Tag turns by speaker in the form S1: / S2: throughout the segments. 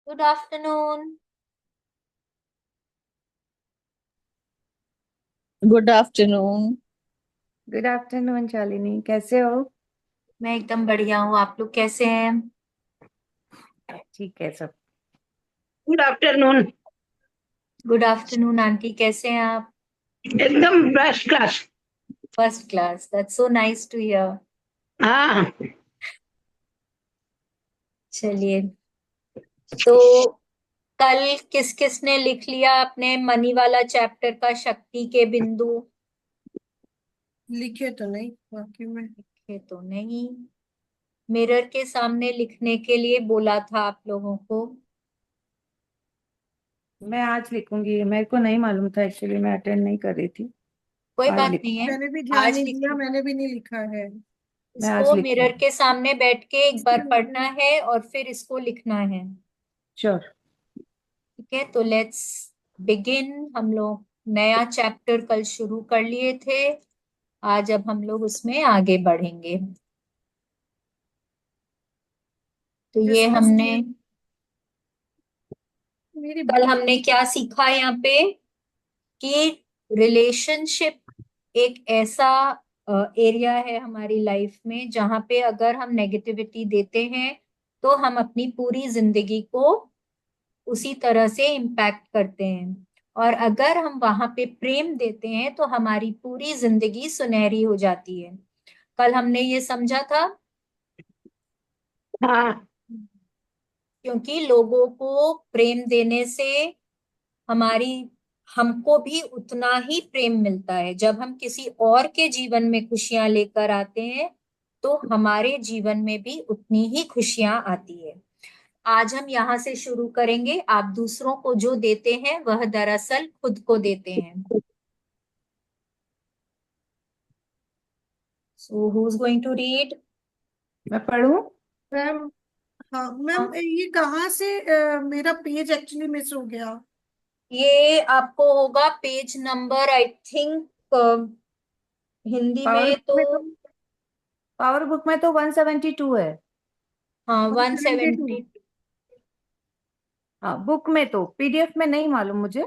S1: Good afternoon.
S2: Good afternoon.
S3: Good afternoon Shalini, कैसे हो?
S1: मैं एकदम बढ़िया हूँ। आप लोग कैसे हैं?
S3: ठीक है सब।
S4: Good afternoon.
S1: Good afternoon aunty, कैसे हैं आप?
S4: एकदम first class.
S1: First class, that's so nice to hear.
S4: हाँ।
S1: चलिए, तो कल किस किस ने लिख लिया अपने मनी वाला चैप्टर का शक्ति के बिंदु?
S2: लिखे तो नहीं बाकी में।
S1: लिखे तो नहीं। मिरर के सामने लिखने के लिए बोला था आप लोगों को।
S3: मैं आज लिखूंगी, मेरे को नहीं मालूम था, एक्चुअली मैं अटेंड नहीं कर रही थी।
S1: कोई
S3: आज
S1: बात नहीं
S3: लिखूंगी।
S1: है,
S2: मैंने भी ध्यान
S1: आज
S2: नहीं
S1: लिख
S2: दिया,
S1: लो।
S2: मैंने भी नहीं लिखा है।
S3: मैं आज
S1: इसको मिरर
S3: लिखूंगी।
S1: के सामने बैठ के एक बार पढ़ना है और फिर इसको लिखना है।
S3: श्योर।
S1: ठीक है, तो लेट्स बिगिन। हम लोग नया चैप्टर कल शुरू कर लिए थे। आज अब हम लोग उसमें आगे बढ़ेंगे। तो ये
S2: डिस्कस
S1: हमने
S2: किया मेरी
S1: कल हमने क्या सीखा यहाँ पे कि रिलेशनशिप एक ऐसा एरिया है हमारी लाइफ में जहाँ पे अगर हम नेगेटिविटी देते हैं तो हम अपनी पूरी जिंदगी को उसी तरह से इम्पैक्ट करते हैं। और अगर हम वहां पे प्रेम देते हैं तो हमारी पूरी जिंदगी सुनहरी हो जाती है। कल हमने ये समझा था।
S4: हाँ।
S1: क्योंकि लोगों को प्रेम देने से हमारी हमको भी उतना ही प्रेम मिलता है। जब हम किसी और के जीवन में खुशियां लेकर आते हैं तो हमारे जीवन में भी उतनी ही खुशियां आती है। आज हम यहाँ से शुरू करेंगे। आप दूसरों को जो देते हैं वह दरअसल खुद को देते हैं। So who is going to read?
S3: मैं पढ़ूं?
S2: मैम। हाँ मैम, ये कहाँ से मेरा पेज एक्चुअली मिस हो गया।
S1: ये आपको होगा page number, I think Hindi
S3: power
S1: में
S3: बुक
S1: तो।
S3: में तो पावर बुक में तो 172 है।
S1: हाँ,
S2: 172।
S1: 170।
S3: हाँ, बुक में तो, पीडीएफ में नहीं मालूम मुझे।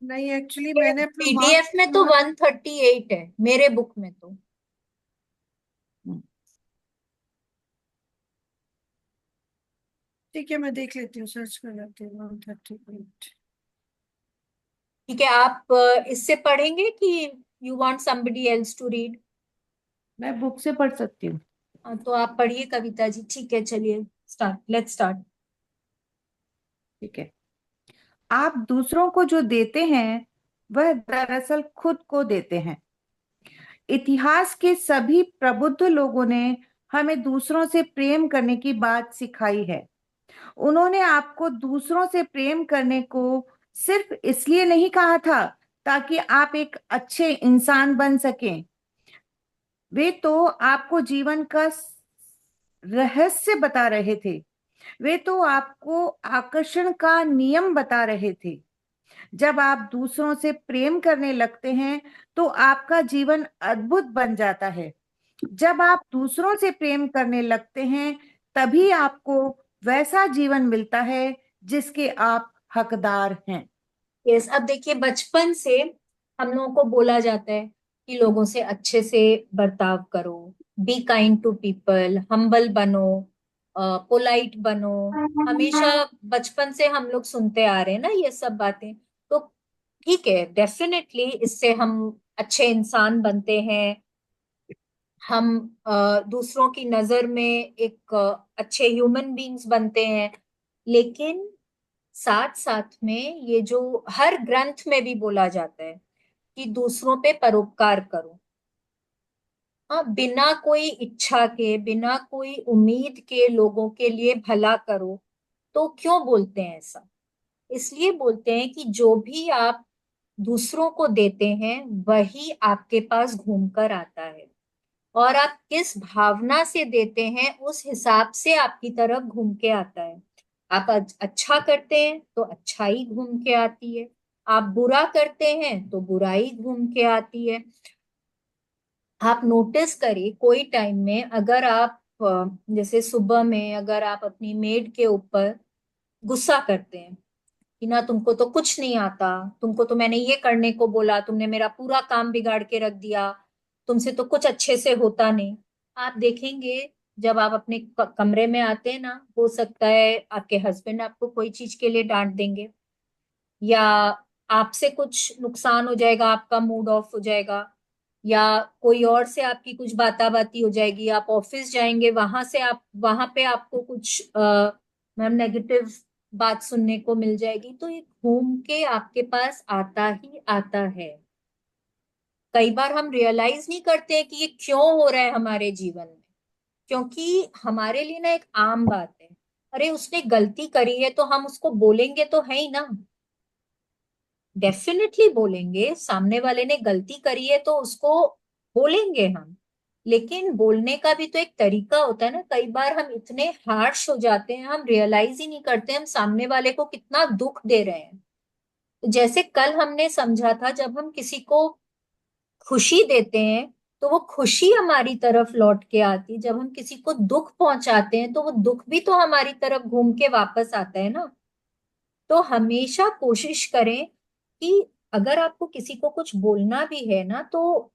S2: नहीं, एक्चुअली मैंने अपना
S1: पीडीएफ में तो
S2: मार्क्स।
S1: 138 है मेरे बुक में तो।
S3: हम्म,
S2: ठीक है, मैं देख लेती हूँ, सर्च कर लेती हूँ 138।
S1: ठीक है, आप इससे पढ़ेंगे कि you want somebody else to read?
S3: मैं बुक से पढ़ सकती हूँ।
S1: तो आप पढ़िए कविता जी। ठीक है, चलिए स्टार्ट, लेट्स स्टार्ट।
S3: ठीक है। आप दूसरों को जो देते हैं वह दरअसल खुद को देते हैं। इतिहास के सभी प्रबुद्ध लोगों ने हमें दूसरों से प्रेम करने की बात सिखाई है। उन्होंने आपको दूसरों से प्रेम करने को सिर्फ इसलिए नहीं कहा था ताकि आप एक अच्छे इंसान बन सकें। वे तो आपको जीवन का रहस्य बता रहे थे। वे तो आपको आकर्षण का नियम बता रहे थे। जब आप दूसरों से प्रेम करने लगते हैं तो आपका जीवन अद्भुत बन जाता है। जब आप दूसरों से प्रेम करने लगते हैं तभी आपको वैसा जीवन मिलता है जिसके आप हकदार हैं।
S1: यस, अब देखिए, बचपन से हम लोगों को बोला जाता है कि लोगों से अच्छे से बर्ताव करो, be kind to people, humble बनो, पोलाइट बनो। हमेशा बचपन से हम लोग सुनते आ रहे हैं ना ये सब बातें। तो ठीक है, डेफिनेटली इससे हम अच्छे इंसान बनते हैं। हम दूसरों की नजर में एक अच्छे ह्यूमन बीइंग्स बनते हैं। लेकिन साथ साथ में ये जो हर ग्रंथ में भी बोला जाता है कि दूसरों पे परोपकार करो। हाँ, बिना कोई इच्छा के, बिना कोई उम्मीद के लोगों के लिए भला करो। तो क्यों बोलते हैं ऐसा? इसलिए बोलते हैं कि जो भी आप दूसरों को देते हैं वही आपके पास घूम कर आता है। और आप किस भावना से देते हैं उस हिसाब से आपकी तरफ घूम के आता है। आप अच्छा करते हैं तो अच्छाई घूम के आती है। आप बुरा करते हैं तो बुराई घूम के आती है। आप नोटिस करिए, कोई टाइम में अगर आप जैसे सुबह में अगर आप अपनी मेड के ऊपर गुस्सा करते हैं कि ना तुमको तो कुछ नहीं आता, तुमको तो मैंने ये करने को बोला, तुमने मेरा पूरा काम बिगाड़ के रख दिया, तुमसे तो कुछ अच्छे से होता नहीं। आप देखेंगे जब आप अपने कमरे में आते हैं ना, हो सकता है आपके हस्बैंड आपको कोई चीज के लिए डांट देंगे, या आपसे कुछ नुकसान हो जाएगा, आपका मूड ऑफ हो जाएगा, या कोई और से आपकी कुछ बाता बाती हो जाएगी, आप ऑफिस जाएंगे, वहां पे आपको कुछ मैम नेगेटिव बात सुनने को मिल जाएगी, तो ये घूम के आपके पास आता ही आता है। कई बार हम रियलाइज नहीं करते हैं कि ये क्यों हो रहा है हमारे जीवन में, क्योंकि हमारे लिए ना एक आम बात है, अरे उसने गलती करी है तो हम उसको बोलेंगे तो है ही ना, डेफिनेटली बोलेंगे, सामने वाले ने गलती करी है तो उसको बोलेंगे हम। लेकिन बोलने का भी तो एक तरीका होता है ना, कई बार हम इतने हार्श हो जाते हैं, हम रियलाइज ही नहीं करते हम सामने वाले को कितना दुख दे रहे हैं। तो जैसे कल हमने समझा था, जब हम किसी को खुशी देते हैं तो वो खुशी हमारी तरफ लौट के आती, जब हम किसी को दुख पहुंचाते हैं तो वो दुख भी तो हमारी तरफ घूम के वापस आता है ना। तो हमेशा कोशिश करें कि अगर आपको किसी को कुछ बोलना भी है ना, तो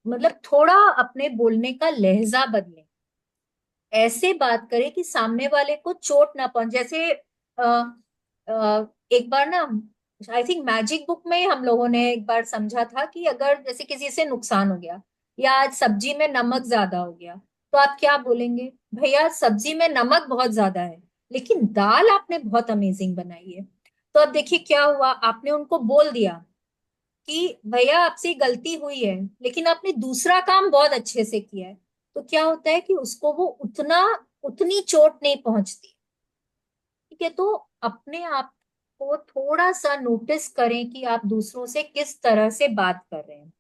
S1: मतलब थोड़ा अपने बोलने का लहजा बदलें, ऐसे बात करें कि सामने वाले को चोट ना पहुंचे। जैसे एक बार ना, आई थिंक मैजिक बुक में हम लोगों ने एक बार समझा था कि अगर जैसे किसी से नुकसान हो गया, या आज सब्जी में नमक ज्यादा हो गया, तो आप क्या बोलेंगे, भैया सब्जी में नमक बहुत ज्यादा है लेकिन दाल आपने बहुत अमेजिंग बनाई है। तो अब देखिए क्या हुआ, आपने उनको बोल दिया कि भैया आपसे गलती हुई है लेकिन आपने दूसरा काम बहुत अच्छे से किया है। तो क्या होता है कि उसको वो उतनी चोट नहीं पहुंचती। ठीक है, तो अपने आप को थोड़ा सा नोटिस करें कि आप दूसरों से किस तरह से बात कर रहे हैं।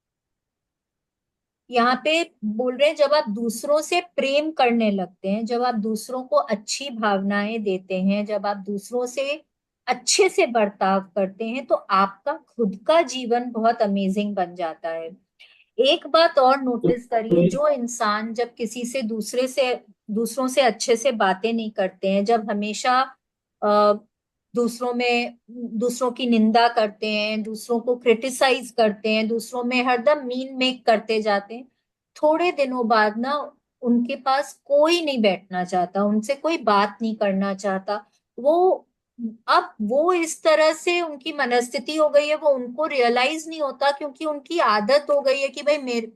S1: यहाँ पे बोल रहे हैं जब आप दूसरों से प्रेम करने लगते हैं, जब आप दूसरों को अच्छी भावनाएं देते हैं, जब आप दूसरों से अच्छे से बर्ताव करते हैं, तो आपका खुद का जीवन बहुत अमेजिंग बन जाता है। एक बात और नोटिस करिए, जो इंसान जब किसी से दूसरों से अच्छे से बातें नहीं करते हैं, जब हमेशा अ, दूसरों की निंदा करते हैं, दूसरों को क्रिटिसाइज करते हैं, दूसरों में हरदम मीन मेक करते जाते हैं, थोड़े दिनों बाद ना उनके पास कोई नहीं बैठना चाहता, उनसे कोई बात नहीं करना चाहता। वो अब वो इस तरह से उनकी मनस्थिति हो गई है, वो उनको रियलाइज नहीं होता, क्योंकि उनकी आदत हो गई है कि भाई मेरे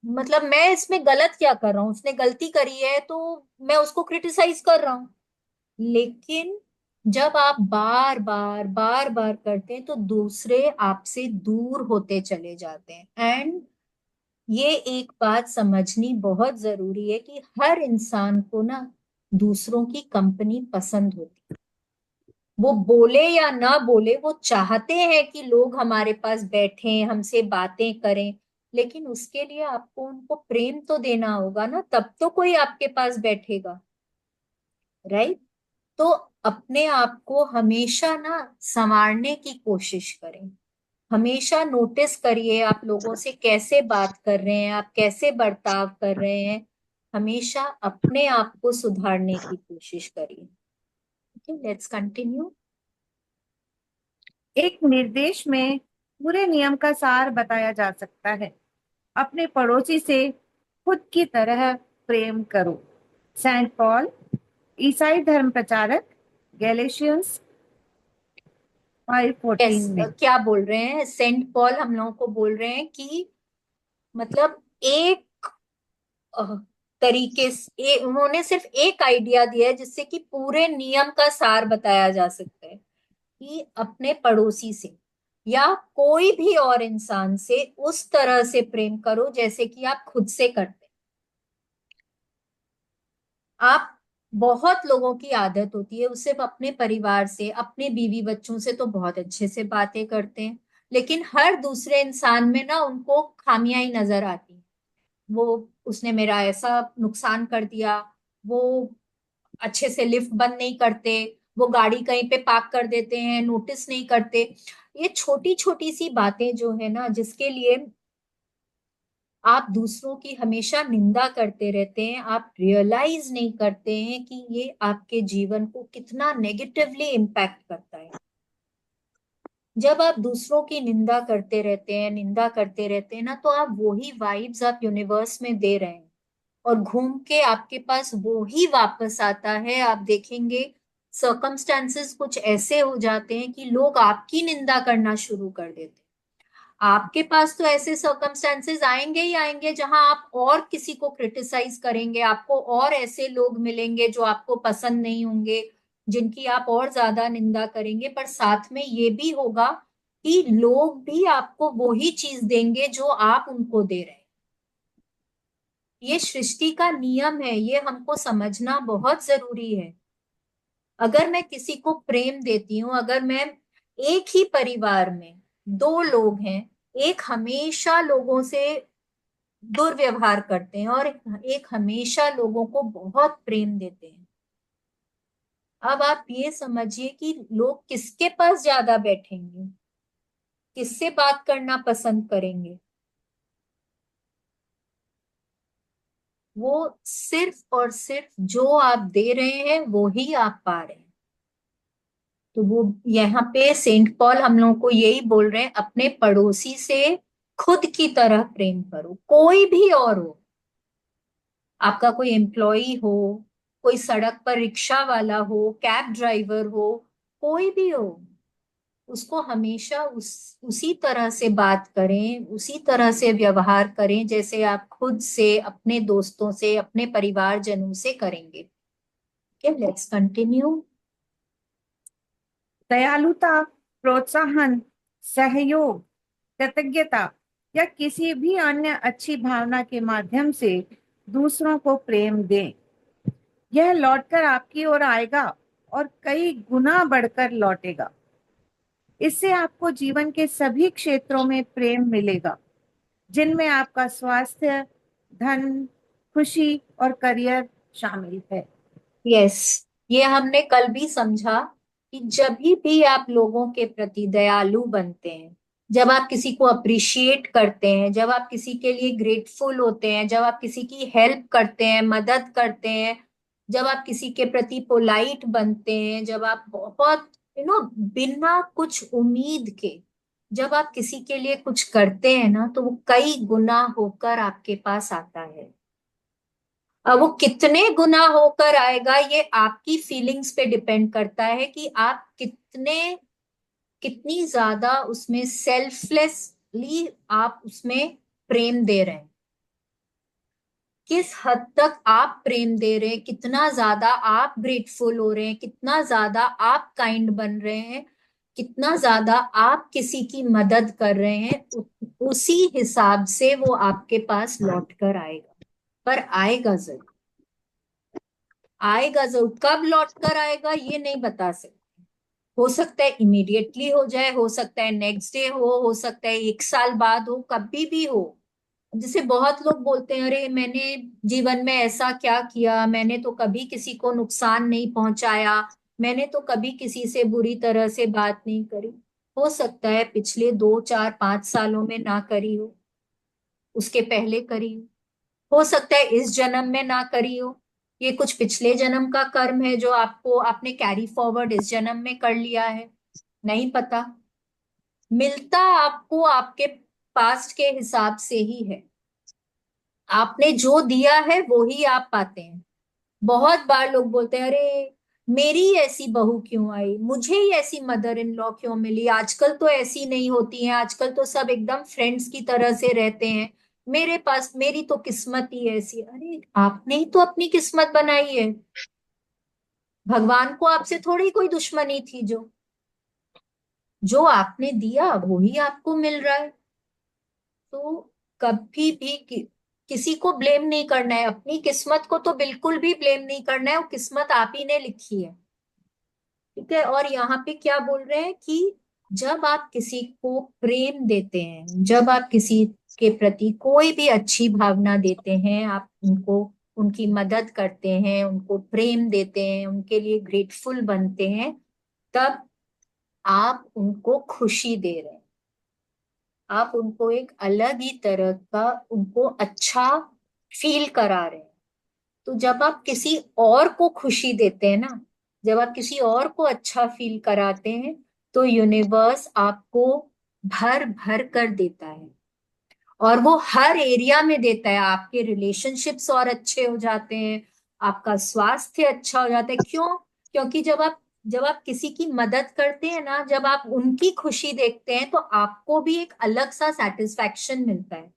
S1: मतलब मैं इसमें गलत क्या कर रहा हूँ, उसने गलती करी है तो मैं उसको क्रिटिसाइज कर रहा हूँ। लेकिन जब आप बार बार करते हैं तो दूसरे आपसे दूर होते चले जाते हैं। एंड ये एक बात समझनी बहुत जरूरी है कि हर इंसान को ना दूसरों की कंपनी पसंद होती है। वो बोले या ना बोले, वो चाहते हैं कि लोग हमारे पास बैठें, हमसे बातें करें, लेकिन उसके लिए आपको उनको प्रेम तो देना होगा ना, तब तो कोई आपके पास बैठेगा, राइट। तो अपने आप को हमेशा ना संवारने की कोशिश करें, हमेशा नोटिस करिए आप लोगों से कैसे बात कर रहे हैं, आप कैसे बर्ताव कर रहे हैं, हमेशा अपने आप को सुधारने की कोशिश करिए। Okay, let's continue.
S3: एक निर्देश में पूरे नियम का सार बताया जा सकता है। अपने पड़ोसी से खुद की तरह प्रेम करो। सेंट पॉल, ईसाई धर्म प्रचारक, गैलेशियंस 5:14
S1: यस,
S3: में।
S1: क्या बोल रहे हैं सेंट पॉल, हम लोगों को बोल रहे हैं कि मतलब एक अ, तरीके से उन्होंने सिर्फ एक आइडिया दिया है जिससे कि पूरे नियम का सार बताया जा सकता है, कि अपने पड़ोसी से या कोई भी और इंसान से उस तरह से प्रेम करो जैसे कि आप खुद से करते हैं। आप बहुत लोगों की आदत होती है, वो सिर्फ अपने परिवार से, अपने बीवी बच्चों से तो बहुत अच्छे से बातें करते हैं, लेकिन हर दूसरे इंसान में ना उनको खामियां ही नजर आती हैं। वो उसने मेरा ऐसा नुकसान कर दिया, वो अच्छे से लिफ्ट बंद नहीं करते, वो गाड़ी कहीं पे पार्क कर देते हैं, नोटिस नहीं करते। ये छोटी छोटी सी बातें जो है ना, जिसके लिए आप दूसरों की हमेशा निंदा करते रहते हैं, आप रियलाइज नहीं करते हैं कि ये आपके जीवन को कितना नेगेटिवली इम्पैक्ट करता है। जब आप दूसरों की निंदा करते रहते हैं, निंदा करते रहते हैं ना, तो आप वही वाइब्स आप यूनिवर्स में दे रहे हैं और घूम के आपके पास वो ही वापस आता है। आप देखेंगे सर्कमस्टेंसेस कुछ ऐसे हो जाते हैं कि लोग आपकी निंदा करना शुरू कर देते हैं। आपके पास तो ऐसे सर्कमस्टेंसेस आएंगे ही आएंगे जहां आप और किसी को क्रिटिसाइज करेंगे, आपको और ऐसे लोग मिलेंगे जो आपको पसंद नहीं होंगे, जिनकी आप और ज्यादा निंदा करेंगे। पर साथ में ये भी होगा कि लोग भी आपको वो ही चीज देंगे जो आप उनको दे रहे हैं। ये सृष्टि का नियम है, ये हमको समझना बहुत जरूरी है। अगर मैं किसी को प्रेम देती हूँ, अगर मैं एक ही परिवार में दो लोग हैं, एक हमेशा लोगों से दुर्व्यवहार करते हैं और एक हमेशा लोगों को बहुत प्रेम देते हैं, अब आप ये समझिए कि लोग किसके पास ज्यादा बैठेंगे, किससे बात करना पसंद करेंगे। वो सिर्फ और सिर्फ जो आप दे रहे हैं वो ही आप पा रहे हैं। तो वो यहाँ पे सेंट पॉल हम लोगों को यही बोल रहे हैं, अपने पड़ोसी से खुद की तरह प्रेम करो। कोई भी और हो, आपका कोई एम्प्लॉय हो, कोई सड़क पर रिक्शा वाला हो, कैब ड्राइवर हो, कोई भी हो, उसको हमेशा उसी तरह से बात करें, उसी तरह से व्यवहार करें जैसे आप खुद से, अपने दोस्तों से, अपने परिवारजनों से करेंगे। Okay, let's continue.
S3: दयालुता, प्रोत्साहन, सहयोग, कृतज्ञता या किसी भी अन्य अच्छी भावना के माध्यम से दूसरों को प्रेम दें। यह लौटकर आपकी ओर आएगा और कई गुना बढ़कर लौटेगा। इससे आपको जीवन के सभी क्षेत्रों में प्रेम मिलेगा, जिनमें आपका स्वास्थ्य, धन, खुशी और करियर शामिल है।
S1: यस, ये हमने कल भी समझा कि जब भी आप लोगों के प्रति दयालु बनते हैं, जब आप किसी को अप्रिशिएट करते हैं, जब आप किसी के लिए ग्रेटफुल होते हैं, जब आप किसी की हेल्प करते हैं, मदद करते हैं, जब आप किसी के प्रति पोलाइट बनते हैं, जब आप बहुत बिना कुछ उम्मीद के जब आप किसी के लिए कुछ करते हैं ना, तो वो कई गुना होकर आपके पास आता है। अब वो कितने गुना होकर आएगा ये आपकी फीलिंग्स पे डिपेंड करता है कि आप कितनी ज्यादा उसमें सेल्फलेसली आप उसमें प्रेम दे रहे हैं, किस हद तक आप प्रेम दे रहे हैं, कितना ज्यादा आप ग्रेटफुल हो रहे हैं, कितना ज्यादा आप काइंड बन रहे हैं, कितना ज्यादा आप किसी की मदद कर रहे हैं, उसी हिसाब से वो आपके पास लौट कर आएगा। पर आएगा जरूर, आएगा जरूर। कब लौट कर आएगा ये नहीं बता सकते। हो सकता है इमीडिएटली हो जाए, हो सकता है नेक्स्ट डे हो सकता है 1 साल बाद हो, कभी भी हो। जैसे बहुत लोग बोलते हैं, अरे मैंने जीवन में ऐसा क्या किया, मैंने तो कभी किसी को नुकसान नहीं पहुंचाया, मैंने तो कभी किसी से बुरी तरह से बात नहीं करी। हो सकता है पिछले 2 4 5 सालों में ना करी हो, उसके पहले करी हो सकता है इस जन्म में ना करी हो। ये कुछ पिछले जन्म का कर्म है जो आपने कैरी फॉरवर्ड इस जन्म में कर लिया है, नहीं पता। मिलता आपको आपके पास्ट के हिसाब से ही है। आपने जो दिया है वो ही आप पाते हैं। बहुत बार लोग बोलते हैं, अरे मेरी ऐसी बहू क्यों आई, मुझे ही ऐसी मदर इन लॉ क्यों मिली, आजकल तो ऐसी नहीं होती हैं, आजकल तो सब एकदम फ्रेंड्स की तरह से रहते हैं, मेरे पास मेरी तो किस्मत ही ऐसी है। अरे आपने ही तो अपनी किस्मत बनाई है, भगवान को आपसे थोड़ी कोई दुश्मनी थी। जो आपने दिया वो ही आपको मिल रहा है। तो कभी भी किसी को ब्लेम नहीं करना है, अपनी किस्मत को तो बिल्कुल भी ब्लेम नहीं करना है, वो किस्मत आप ही ने लिखी है। ठीक है, और यहाँ पे क्या बोल रहे हैं कि जब आप किसी को प्रेम देते हैं, जब आप किसी के प्रति कोई भी अच्छी भावना देते हैं, आप उनको उनकी मदद करते हैं, उनको प्रेम देते हैं, उनके लिए ग्रेटफुल बनते हैं, तब आप उनको खुशी दे रहे हैं। आप उनको एक अलग ही तरह का उनको अच्छा फील करा रहे हैं। तो जब आप किसी और को खुशी देते हैं ना, जब आप किसी और को अच्छा फील कराते हैं, तो यूनिवर्स आपको भर भर कर देता है, और वो हर एरिया में देता है। आपके रिलेशनशिप्स और अच्छे हो जाते हैं, आपका स्वास्थ्य अच्छा हो जाता है। क्यों? क्योंकि जब आप किसी की मदद करते हैं ना, जब आप उनकी खुशी देखते हैं, तो आपको भी एक अलग सा सेटिस्फैक्शन मिलता है।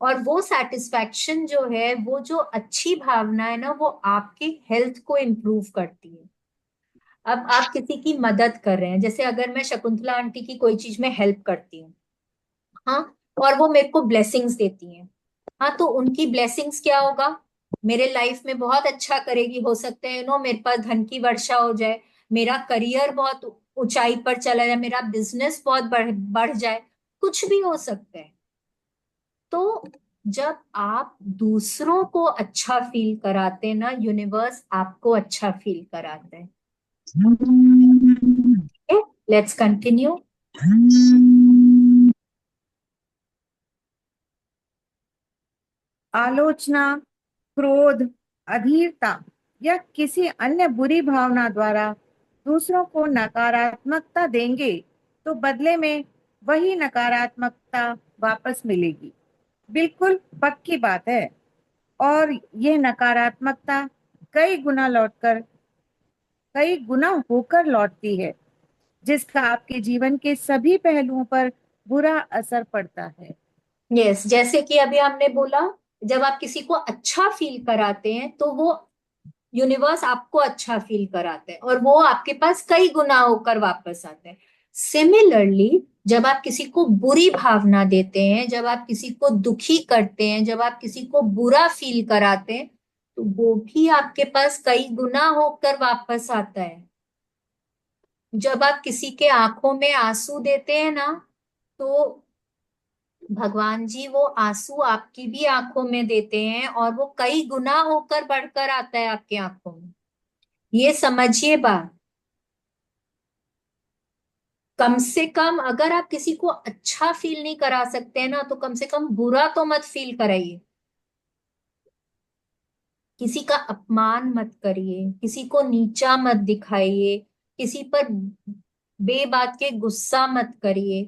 S1: और वो सेटिस्फैक्शन जो है, वो जो अच्छी भावना है ना, वो आपकी हेल्थ को इम्प्रूव करती है। अब आप किसी की मदद कर रहे हैं, जैसे अगर मैं शकुंतला आंटी की कोई चीज में हेल्प करती हूँ, हाँ, और वो मेरे को ब्लेसिंग्स देती हैं, हाँ, तो उनकी ब्लेसिंग्स क्या होगा, मेरे लाइफ में बहुत अच्छा करेगी। हो सकते हैं मेरे पास धन की वर्षा हो जाए, मेरा करियर बहुत ऊंचाई पर चला जाए, मेरा बिजनेस बहुत बढ़ जाए, कुछ भी हो सकता है। तो जब आप दूसरों को अच्छा फील कराते हैं ना, यूनिवर्स आपको अच्छा फील कराता है। Let's continue.
S3: आलोचना, क्रोध, अधीरता या किसी अन्य बुरी भावना द्वारा दूसरों को नकारात्मकता देंगे तो बदले में वही नकारात्मकता वापस मिलेगी। बिल्कुल पक्की बात है। और यह नकारात्मकता कई गुना लौटकर कई गुना होकर लौटती है, जिसका आपके जीवन के सभी पहलुओं पर बुरा असर पड़ता है।
S1: यस, जैसे कि अभी हमने बोला, जब आप किसी को अच्छा फील कराते हैं, तो वो यूनिवर्स आपको अच्छा फील कराते हैं, और वो आपके पास कई गुना होकर वापस आते हैं। सिमिलरली, जब आप किसी को बुरी भावना देते हैं, जब आप किसी को दुखी करते हैं, जब आप किसी को बुरा फील कराते हैं, तो वो भी आपके पास कई गुना होकर वापस आता है। जब आप किसी के आंखों में आंसू देते हैं ना, तो भगवान जी वो आंसू आपकी भी आंखों में देते हैं, और वो कई गुना होकर बढ़कर आता है आपकी आंखों में। ये समझिए बात। कम से कम अगर आप किसी को अच्छा फील नहीं करा सकते हैं ना, तो कम से कम बुरा तो मत फील कराइए। किसी का अपमान मत करिए, किसी को नीचा मत दिखाइए, किसी पर बेबात के गुस्सा मत करिए,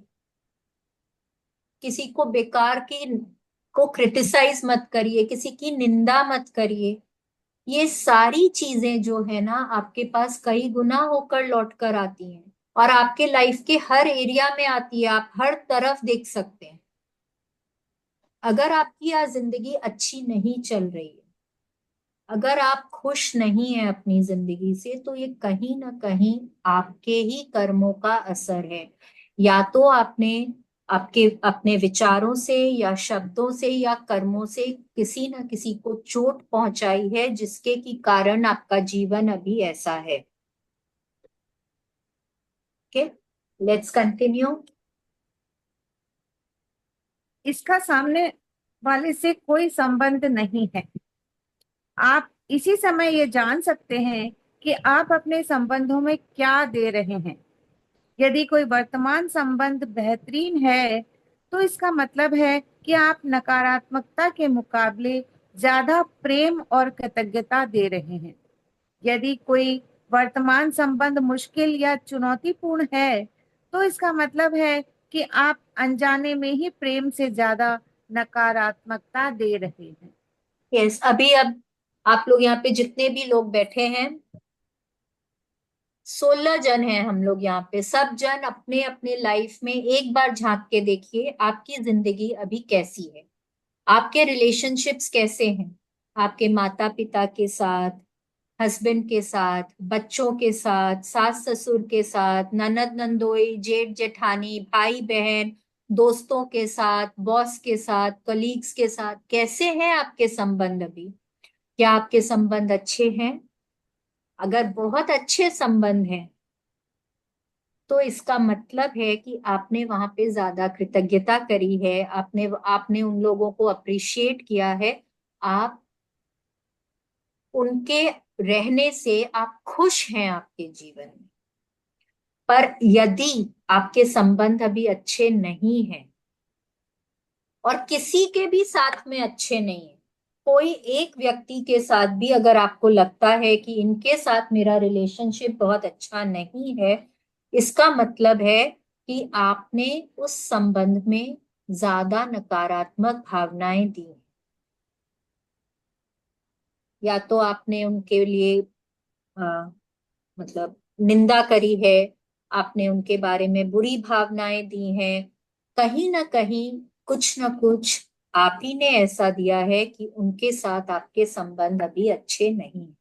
S1: किसी को बेकार की को क्रिटिसाइज मत करिए, किसी की निंदा मत करिए। ये सारी चीजें जो है ना, आपके पास कई गुना होकर लौट कर आती हैं, और आपके लाइफ के हर एरिया में आती है। आप हर तरफ देख सकते हैं। अगर आपकी आज जिंदगी अच्छी नहीं चल रही है, अगर आप खुश नहीं हैं अपनी जिंदगी से, तो ये कहीं ना कहीं आपके ही कर्मों का असर है। या तो आपने आपके अपने विचारों से या शब्दों से या कर्मों से किसी ना किसी को चोट पहुंचाई है, जिसके की कारण आपका जीवन अभी ऐसा है। Okay, let's continue.
S3: इसका सामने वाले से कोई संबंध नहीं है। आप इसी समय ये जान सकते हैं कि आप अपने संबंधों में क्या दे रहे हैं। यदि कोई वर्तमान संबंध बेहतरीन है, तो इसका मतलब है कि आप नकारात्मकता के मुकाबले ज्यादा प्रेम और कृतज्ञता दे रहे हैं। यदि कोई वर्तमान संबंध मुश्किल या चुनौतीपूर्ण है, तो इसका मतलब है कि आप अनजाने में ही प्रेम से ज्यादा नकारात्मकता दे रहे हैं।
S1: यस, अभी अब आप लोग यहाँ पे जितने भी लोग बैठे हैं, 16 जन हैं हम लोग यहाँ पे। सब जन अपने अपने लाइफ में एक बार झांक के देखिए, आपकी जिंदगी अभी कैसी है, आपके रिलेशनशिप्स कैसे हैं, आपके माता पिता के साथ, हस्बैंड के साथ, बच्चों के साथ, सास ससुर के साथ, ननद नंदोई, जेठ जेठानी, भाई बहन, दोस्तों के साथ, बॉस के साथ, कलीग्स के साथ, कैसे हैं आपके संबंध अभी? क्या आपके संबंध अच्छे हैं? अगर बहुत अच्छे संबंध हैं, तो इसका मतलब है कि आपने वहां पे ज्यादा कृतज्ञता करी है, आपने आपने उन लोगों को अप्रिशिएट किया है। आप उनके रहने से आप खुश हैं आपके जीवन में। पर यदि आपके संबंध अभी अच्छे नहीं हैं, और किसी के भी साथ में अच्छे नहीं है। कोई एक व्यक्ति के साथ भी अगर आपको लगता है कि इनके साथ मेरा रिलेशनशिप बहुत अच्छा नहीं है, इसका मतलब है कि आपने उस संबंध में ज्यादा नकारात्मक भावनाएं दी, या तो आपने उनके लिए मतलब निंदा करी है, आपने उनके बारे में बुरी भावनाएं दी हैं, कहीं ना कहीं कुछ ना कुछ आप ही ने ऐसा दिया है कि उनके साथ आपके संबंध अभी अच्छे नहीं हैं।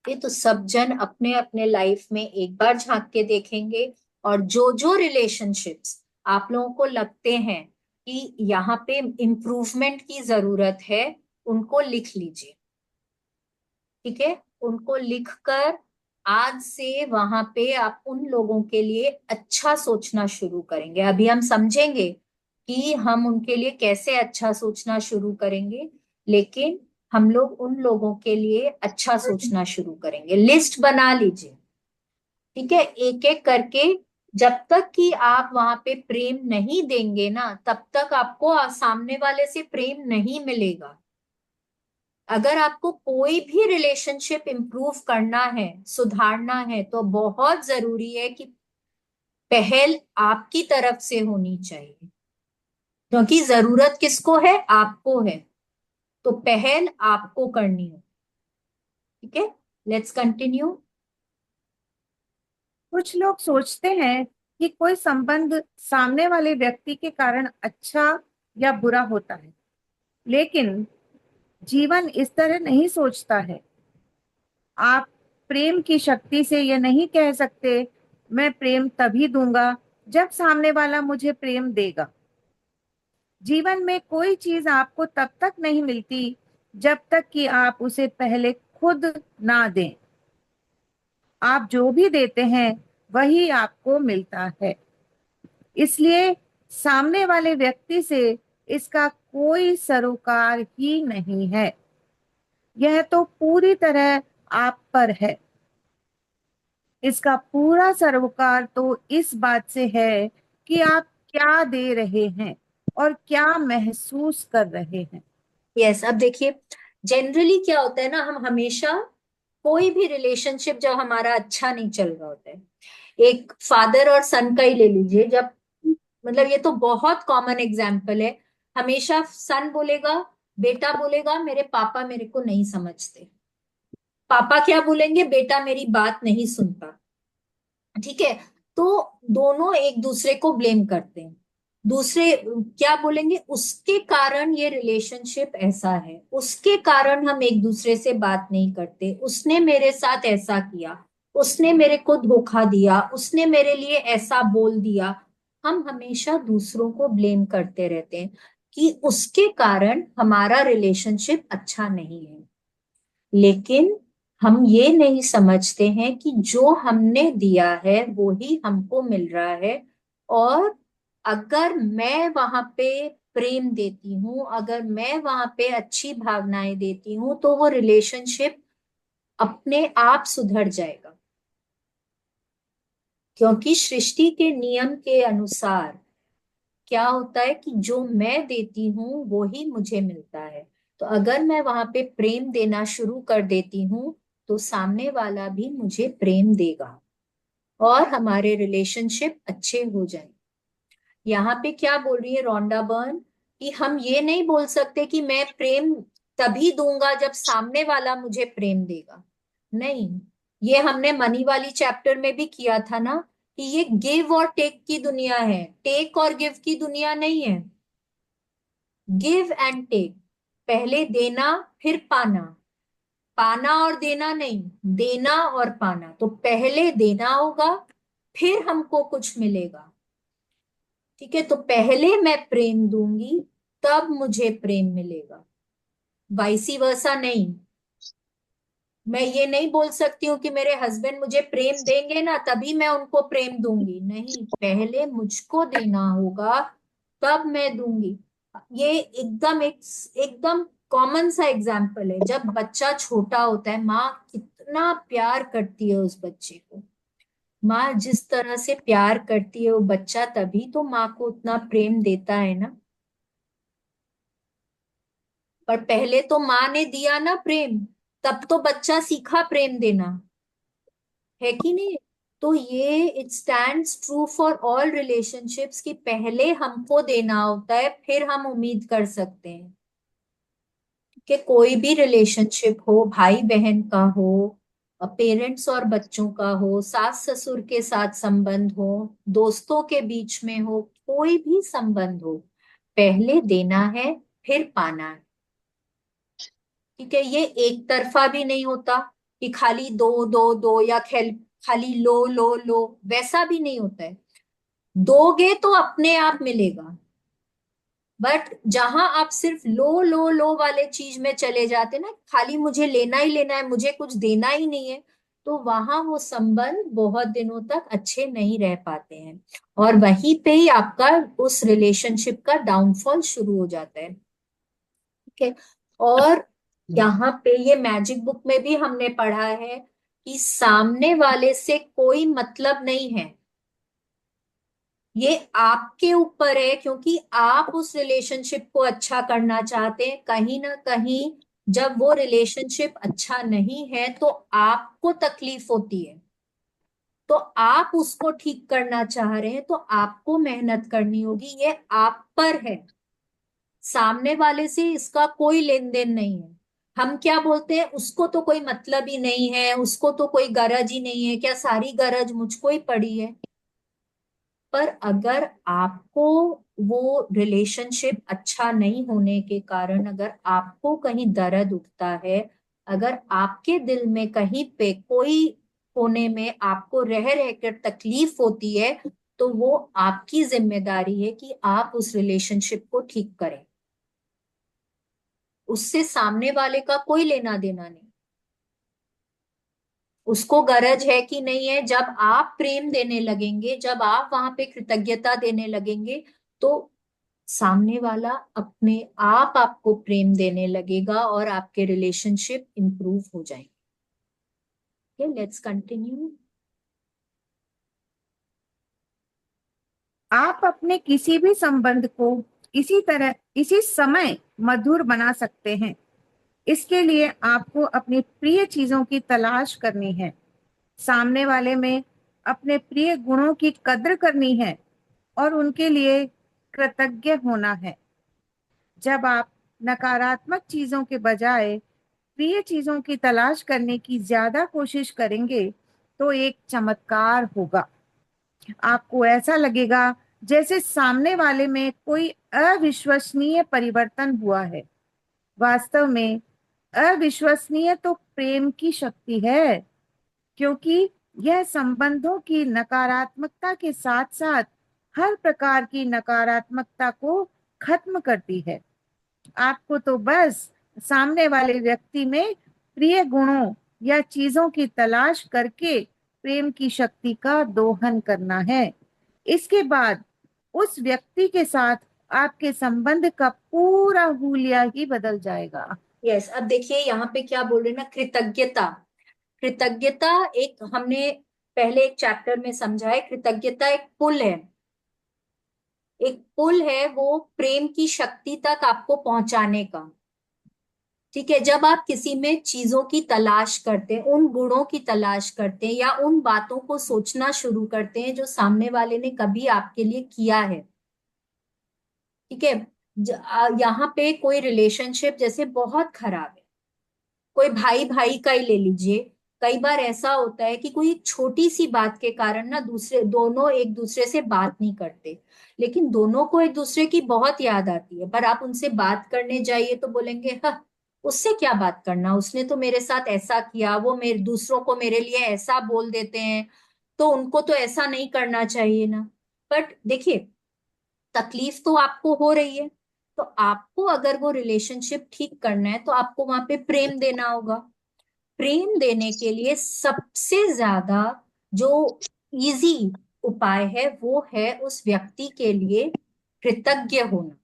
S1: ये तो सब जन अपने अपने लाइफ में एक बार झांक के देखेंगे, और जो जो रिलेशनशिप्स आप लोगों को लगते हैं कि यहाँ पे इम्प्रूवमेंट की जरूरत है, उनको लिख लीजिए। ठीक है, उनको लिखकर आज से वहां पे आप उन लोगों के लिए अच्छा सोचना शुरू करेंगे। अभी हम समझेंगे कि हम उनके लिए कैसे अच्छा सोचना शुरू करेंगे, लेकिन हम लोग उन लोगों के लिए अच्छा सोचना शुरू करेंगे। लिस्ट बना लीजिए, ठीक है, एक एक करके। जब तक कि आप वहां पे प्रेम नहीं देंगे ना, तब तक आपको सामने वाले से प्रेम नहीं मिलेगा। अगर आपको कोई भी रिलेशनशिप इंप्रूव करना है, सुधारना है, तो बहुत जरूरी है कि पहल आपकी तरफ से होनी चाहिए, क्योंकि जरूरत किसको है? आपको है। तो पहल आपको करनी है। ठीक है, लेट्स कंटिन्यू।
S3: कुछ लोग सोचते हैं कि कोई संबंध सामने वाले व्यक्ति के कारण अच्छा या बुरा होता है, लेकिन जीवन इस तरह नहीं सोचता है। आप प्रेम की शक्ति से ये नहीं कह सकते, मैं प्रेम तभी दूंगा जब सामने वाला मुझे प्रेम देगा। जीवन में कोई चीज आपको तब तक नहीं मिलती जब तक कि आप उसे पहले खुद ना दें। आप जो भी देते हैं वही आपको मिलता है। इसलिए सामने वाले व्यक्ति से इसका कोई सरोकार ही नहीं है। यह तो पूरी तरह आप पर है। इसका पूरा सरोकार तो इस बात से है कि आप क्या दे रहे हैं और क्या महसूस कर रहे हैं।
S1: यस, अब देखिए, जनरली क्या होता है ना, हम हमेशा कोई भी रिलेशनशिप जब हमारा अच्छा नहीं चल रहा होता है, एक फादर और सन का ही ले लीजिए, जब मतलब ये तो बहुत कॉमन एग्जाम्पल है, हमेशा सन बोलेगा, बेटा बोलेगा मेरे पापा मेरे को नहीं समझते। पापा क्या बोलेंगे? बेटा मेरी बात नहीं सुनता। ठीक है, तो दोनों एक दूसरे को ब्लेम करते हैं। दूसरे क्या बोलेंगे? उसके कारण ये रिलेशनशिप ऐसा है, उसके कारण हम एक दूसरे से बात नहीं करते, उसने मेरे साथ ऐसा किया, उसने मेरे को धोखा दिया, उसने मेरे लिए ऐसा बोल दिया। हम हमेशा दूसरों को ब्लेम करते रहते हैं कि उसके कारण हमारा रिलेशनशिप अच्छा नहीं है। लेकिन हम ये नहीं समझते हैं कि जो हमने दिया है वो ही हमको मिल रहा है। और अगर मैं वहां पे प्रेम देती हूँ, अगर मैं वहां पे अच्छी भावनाएं देती हूँ, तो वो रिलेशनशिप अपने आप सुधर जाएगा। क्योंकि सृष्टि के नियम के अनुसार क्या होता है कि जो मैं देती हूँ वो ही मुझे मिलता है। तो अगर मैं वहां पे प्रेम देना शुरू कर देती हूँ, तो सामने वाला भी मुझे प्रेम देगा और हमारे रिलेशनशिप अच्छे हो जाएंगे। यहाँ पे क्या बोल रही है रोंडा बर्न, कि हम ये नहीं बोल सकते कि मैं प्रेम तभी दूंगा जब सामने वाला मुझे प्रेम देगा। नहीं, ये हमने मनी वाली चैप्टर में भी किया था ना, कि ये गिव और टेक की दुनिया है, टेक और गिव की दुनिया नहीं है। गिव एंड टेक, पहले देना फिर पाना, पाना और देना नहीं, देना और पाना। तो पहले देना होगा, फिर हमको कुछ मिलेगा। ठीक है, तो पहले मैं प्रेम दूंगी, तब मुझे प्रेम मिलेगा, वाइसी वर्सा नहीं। मैं ये नहीं बोल सकती हूँ कि मेरे हस्बैंड मुझे प्रेम देंगे ना तभी मैं उनको प्रेम दूंगी, नहीं, पहले मुझको देना होगा, तब मैं दूंगी। ये एकदम कॉमन सा एग्जाम्पल है। जब बच्चा छोटा होता है, माँ कितना प्यार करती है उस बच्चे को, माँ जिस तरह से प्यार करती है वो बच्चा तभी तो माँ को उतना प्रेम देता है ना। पर पहले तो माँ ने दिया ना प्रेम, तब तो बच्चा सीखा प्रेम देना, है कि नहीं। तो ये it stands true for all relationships कि पहले हमको देना होता है, फिर हम उम्मीद कर सकते हैं कि कोई भी रिलेशनशिप हो, भाई बहन का हो, पेरेंट्स और बच्चों का हो, सास ससुर के साथ संबंध हो, दोस्तों के बीच में हो, कोई भी संबंध हो, पहले देना है फिर पाना है। ठीक है, ये एक तरफा भी नहीं होता कि खाली दो दो दो या खाली लो लो लो, वैसा भी नहीं होता है। दोगे तो अपने आप मिलेगा, बट जहां आप सिर्फ लो लो लो वाले चीज में चले जाते ना, खाली मुझे लेना ही लेना है, मुझे कुछ देना ही नहीं है, तो वहां वो संबंध बहुत दिनों तक अच्छे नहीं रह पाते हैं, और वहीं पे ही आपका उस रिलेशनशिप का डाउनफॉल शुरू हो जाता है। ठीक है। और यहाँ पे ये मैजिक बुक में भी हमने पढ़ा है कि सामने वाले से कोई मतलब नहीं है, ये आपके ऊपर है, क्योंकि आप उस रिलेशनशिप को अच्छा करना चाहते हैं। कहीं ना कहीं जब वो रिलेशनशिप अच्छा नहीं है तो आपको तकलीफ होती है, तो आप उसको ठीक करना चाह रहे हैं, तो आपको मेहनत करनी होगी, ये आप पर है। सामने वाले से इसका कोई लेन देन नहीं है। हम क्या बोलते हैं, उसको तो कोई मतलब ही नहीं है, उसको तो कोई गरज ही नहीं है, क्या सारी गरज मुझको ही पड़ी है। पर अगर आपको वो रिलेशनशिप अच्छा नहीं होने के कारण अगर आपको कहीं दर्द उठता है, अगर आपके दिल में कहीं पे कोई कोने में आपको रह रहकर तकलीफ होती है, तो वो आपकी जिम्मेदारी है कि आप उस रिलेशनशिप को ठीक करें। उससे सामने वाले का कोई लेना देना नहीं, उसको गरज है कि नहीं है। जब आप प्रेम देने लगेंगे, जब आप वहां पे कृतज्ञता देने लगेंगे, तो सामने वाला अपने आप आपको प्रेम देने लगेगा और आपके रिलेशनशिप इंप्रूव हो जाएंगे। Let's continue.
S3: आप अपने किसी भी संबंध को इसी समय मधुर बना सकते हैं। इसके लिए आपको अपनी प्रिय चीजों की तलाश करनी है, सामने वाले में अपने प्रिय गुणों की कद्र करनी है और उनके लिए कृतज्ञ होना है। जब आप नकारात्मक चीजों के बजाय प्रिय चीजों की तलाश करने की ज्यादा कोशिश करेंगे तो एक चमत्कार होगा। आपको ऐसा लगेगा जैसे सामने वाले में कोई अविश्वसनीय परिवर्तन हुआ है। वास्तव में अविश्वसनीय तो प्रेम की शक्ति है, क्योंकि यह संबंधों की नकारात्मकता के साथ साथ हर प्रकार की नकारात्मकता को खत्म करती है। आपको तो बस सामने वाले व्यक्ति में प्रिय गुणों या चीजों की तलाश करके प्रेम की शक्ति का दोहन करना है। इसके बाद उस व्यक्ति के साथ आपके संबंध का पूरा हुलिया ही बदल जाएगा।
S1: यस, अब देखिए यहाँ पे क्या बोल रहे हैं ना, कृतज्ञता। कृतज्ञता एक हमने पहले एक चैप्टर में समझा है, कृतज्ञता एक पुल है। एक पुल है वो प्रेम की शक्ति तक आपको पहुंचाने का। ठीक है, जब आप किसी में चीजों की तलाश करते हैं, उन गुणों की तलाश करते हैं, या उन बातों को सोचना शुरू करते हैं जो सामने वाले ने कभी आपके लिए किया है। ठीक है। यहाँ पे कोई रिलेशनशिप जैसे बहुत खराब है, कोई भाई भाई का ही ले लीजिए। कई बार ऐसा होता है कि कोई एक छोटी सी बात के कारण ना दूसरे दोनों एक दूसरे से बात नहीं करते, लेकिन दोनों को एक दूसरे की बहुत याद आती है, पर आप उनसे बात करने जाइए तो बोलेंगे हाँ, उससे क्या बात करना, उसने तो मेरे साथ ऐसा किया, वो मेरे दूसरों को मेरे लिए ऐसा बोल देते हैं, तो उनको तो ऐसा नहीं करना चाहिए ना। बट देखिए, तकलीफ तो आपको हो रही है, तो आपको अगर वो रिलेशनशिप ठीक करना है तो आपको वहां पे प्रेम देना होगा। प्रेम देने के लिए सबसे ज्यादा जो इजी उपाय है वो है उस व्यक्ति के लिए कृतज्ञ होना।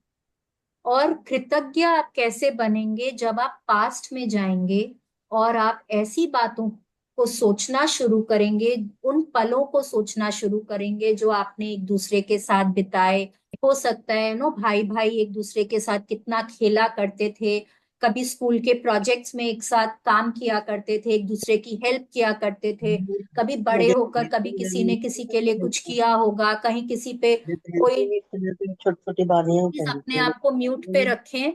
S1: और कृतज्ञ आप कैसे बनेंगे, जब आप पास्ट में जाएंगे और आप ऐसी बातों को सोचना शुरू करेंगे, उन पलों को सोचना शुरू करेंगे जो आपने एक दूसरे के साथ बिताए। हो सकता है नो भाई भाई एक दूसरे के साथ कितना खेला करते थे, कभी स्कूल के प्रोजेक्ट्स में एक साथ काम किया करते थे, एक दूसरे की हेल्प किया करते थे। कभी बड़े होकर कभी किसी ने किसी के लिए कुछ किया होगा, कहीं किसी पे कोई।
S5: छोटी छोटी बानियां
S1: प्लीज अपने
S5: चाहिए।
S1: आप को म्यूट पे रखें।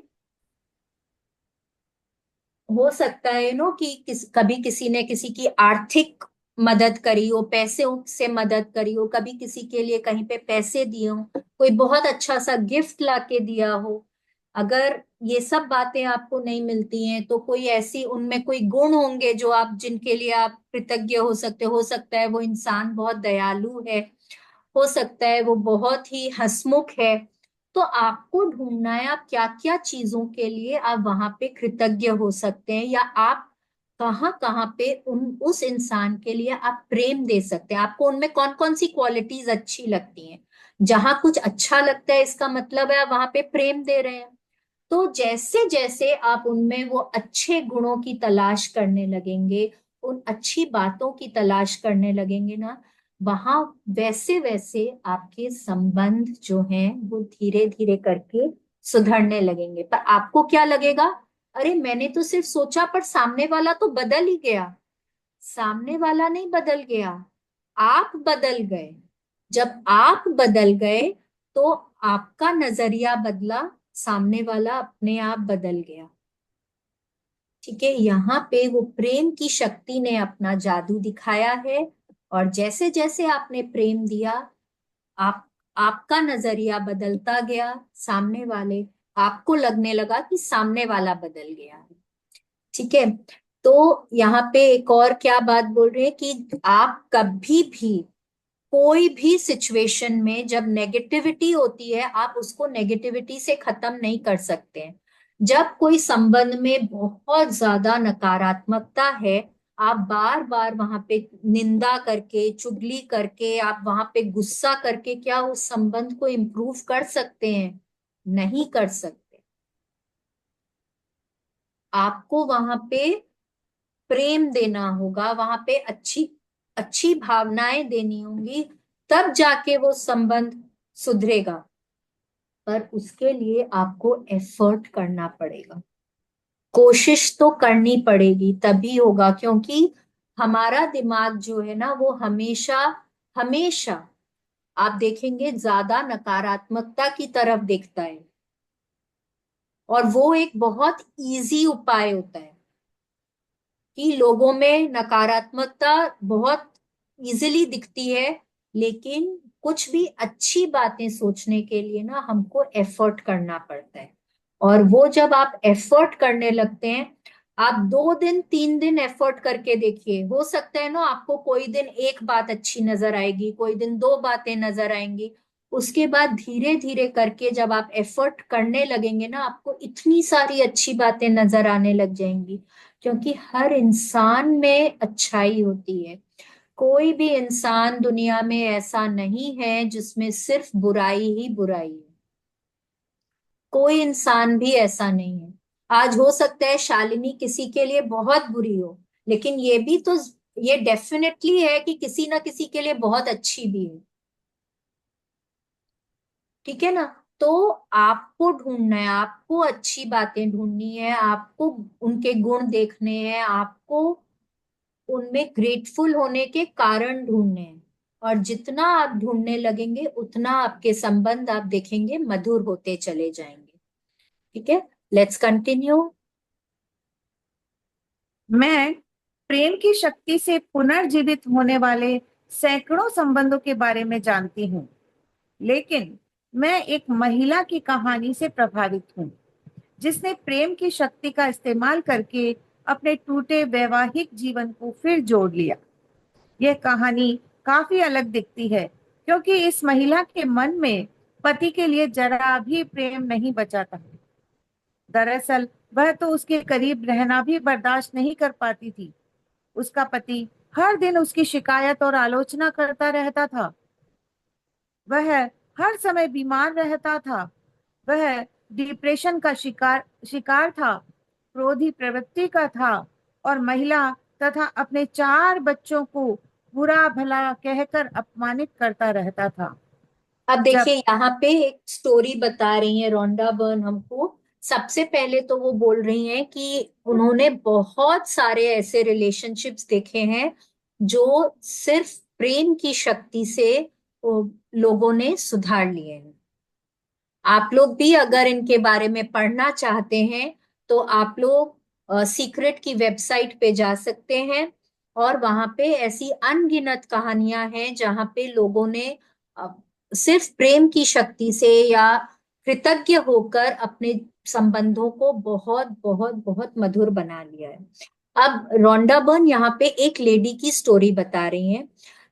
S1: हो सकता है कि कभी किसी ने किसी की आर्थिक मदद करी हो, पैसों से मदद करी हो, कभी किसी के लिए कहीं पे पैसे दिए हो, कोई बहुत अच्छा सा गिफ्ट लाके दिया हो। अगर ये सब बातें आपको नहीं मिलती हैं तो कोई ऐसी उनमें कोई गुण होंगे जो आप जिनके लिए आप कृतज्ञ हो सकता है वो इंसान बहुत दयालु है, हो सकता है वो बहुत ही हंसमुख है। तो आपको ढूंढना है आप क्या क्या चीजों के लिए आप वहां पे कृतज्ञ हो सकते हैं, या आप कहाँ कहाँ पे उस इंसान के लिए आप प्रेम दे सकते हैं। आपको उनमें कौन कौन सी क्वालिटीज अच्छी लगती हैं। जहां कुछ अच्छा लगता है इसका मतलब है आप वहां पे प्रेम दे रहे हैं। तो जैसे जैसे आप उनमें वो अच्छे गुणों की तलाश करने लगेंगे, उन अच्छी बातों की तलाश करने लगेंगे ना, वहां वैसे वैसे आपके संबंध जो हैं वो धीरे धीरे करके सुधरने लगेंगे। पर आपको क्या लगेगा, अरे मैंने तो सिर्फ सोचा पर सामने वाला तो बदल ही गया। सामने वाला नहीं बदल गया, आप बदल गए। जब आप बदल गए तो आपका नजरिया बदला, सामने वाला अपने आप बदल गया। ठीक है, यहाँ पे वो प्रेम की शक्ति ने अपना जादू दिखाया है। और जैसे जैसे आपने प्रेम दिया, आप आपका नजरिया बदलता गया, सामने वाले आपको लगने लगा कि सामने वाला बदल गया है। ठीक है। तो यहाँ पे एक और क्या बात बोल रहे हैं कि आप कभी भी कोई भी सिचुएशन में जब नेगेटिविटी होती है आप उसको नेगेटिविटी से खत्म नहीं कर सकते हैं। जब कोई संबंध में बहुत ज्यादा नकारात्मकता है, आप बार बार वहां पे निंदा करके चुगली करके आप वहां पे गुस्सा करके क्या उस संबंध को इम्प्रूव कर सकते हैं? नहीं कर सकते। आपको वहां पे प्रेम देना होगा, वहां पे अच्छी अच्छी भावनाएं देनी होंगी, तब जाके वो संबंध सुधरेगा। पर उसके लिए आपको एफर्ट करना पड़ेगा, कोशिश तो करनी पड़ेगी, तभी होगा। क्योंकि हमारा दिमाग जो है ना वो हमेशा हमेशा आप देखेंगे ज्यादा नकारात्मकता की तरफ देखता है। और वो एक बहुत इजी उपाय होता है कि लोगों में नकारात्मकता बहुत इजीली दिखती है, लेकिन कुछ भी अच्छी बातें सोचने के लिए ना हमको एफर्ट करना पड़ता है। और वो जब आप एफर्ट करने लगते हैं, आप 2 दिन 3 दिन एफर्ट करके देखिए, हो सकता है ना आपको कोई दिन एक बात अच्छी नजर आएगी, कोई दिन 2 बातें नजर आएंगी। उसके बाद धीरे धीरे करके जब आप एफर्ट करने लगेंगे ना, आपको इतनी सारी अच्छी बातें नजर आने लग जाएंगी। क्योंकि हर इंसान में अच्छाई होती है। कोई भी इंसान दुनिया में ऐसा नहीं है जिसमें सिर्फ बुराई ही बुराई है। कोई इंसान भी ऐसा नहीं है। आज हो सकता है शालिनी किसी के लिए बहुत बुरी हो, लेकिन ये डेफिनेटली है कि किसी ना किसी के लिए बहुत अच्छी भी है। ठीक है ना। तो आपको ढूंढना है, आपको अच्छी बातें ढूंढनी है, आपको उनके गुण देखने हैं, आपको उनमें ग्रेटफुल होने के कारण ढूंढने हैं। और जितना आप ढूंढने लगेंगे उतना आपके संबंध आप देखेंगे मधुर होते चले जाएंगे। ठीक है, लेट्स कंटिन्यू।
S3: मैं प्रेम की शक्ति से पुनर्जीवित होने वाले सैकड़ों संबंधों के बारे में जानती हूँ, लेकिन मैं एक महिला की कहानी से प्रभावित हूँ जिसने प्रेम की शक्ति का इस्तेमाल करके अपने टूटे वैवाहिक जीवन को फिर जोड़ लिया। यह कहानी काफी अलग दिखती है क्योंकि इस महिला के मन में पति के लिए जरा भी प्रेम नहीं बचा था। दरअसल वह तो उसके करीब रहना भी बर्दाश्त नहीं कर पाती थी। उसका पति हर दिन उसकी शिकायत और आलोचना करता रहता था। वह हर समय बीमार रहता था। वह डिप्रेशन का शिकार शिकार था, क्रोधी प्रवृत्ति का था और महिला तथा अपने 4 बच्चों को बुरा भला कहकर अपमानित करता रहता था।
S1: अब
S3: जब
S1: देखिए यहाँ पे एक स्टोरी बता रही है रोंडा बर्न हमको। सबसे पहले तो वो बोल रही हैं कि उन्होंने बहुत सारे ऐसे रिलेशनशिप्स देखे हैं जो सिर्फ प्रेम की शक्ति से लोगों ने सुधार लिए हैं। आप लोग भी अगर इनके बारे में पढ़ना चाहते हैं तो आप लोग सीक्रेट की वेबसाइट पे जा सकते हैं, और वहां पे ऐसी अनगिनत कहानियां हैं जहां पे लोगों ने अ, सिर्फ प्रेम की शक्ति से या कृतज्ञ होकर अपने संबंधों को बहुत बहुत बहुत मधुर बना लिया है। अब रोंडा बर्न यहाँ पे एक लेडी की स्टोरी बता रही हैं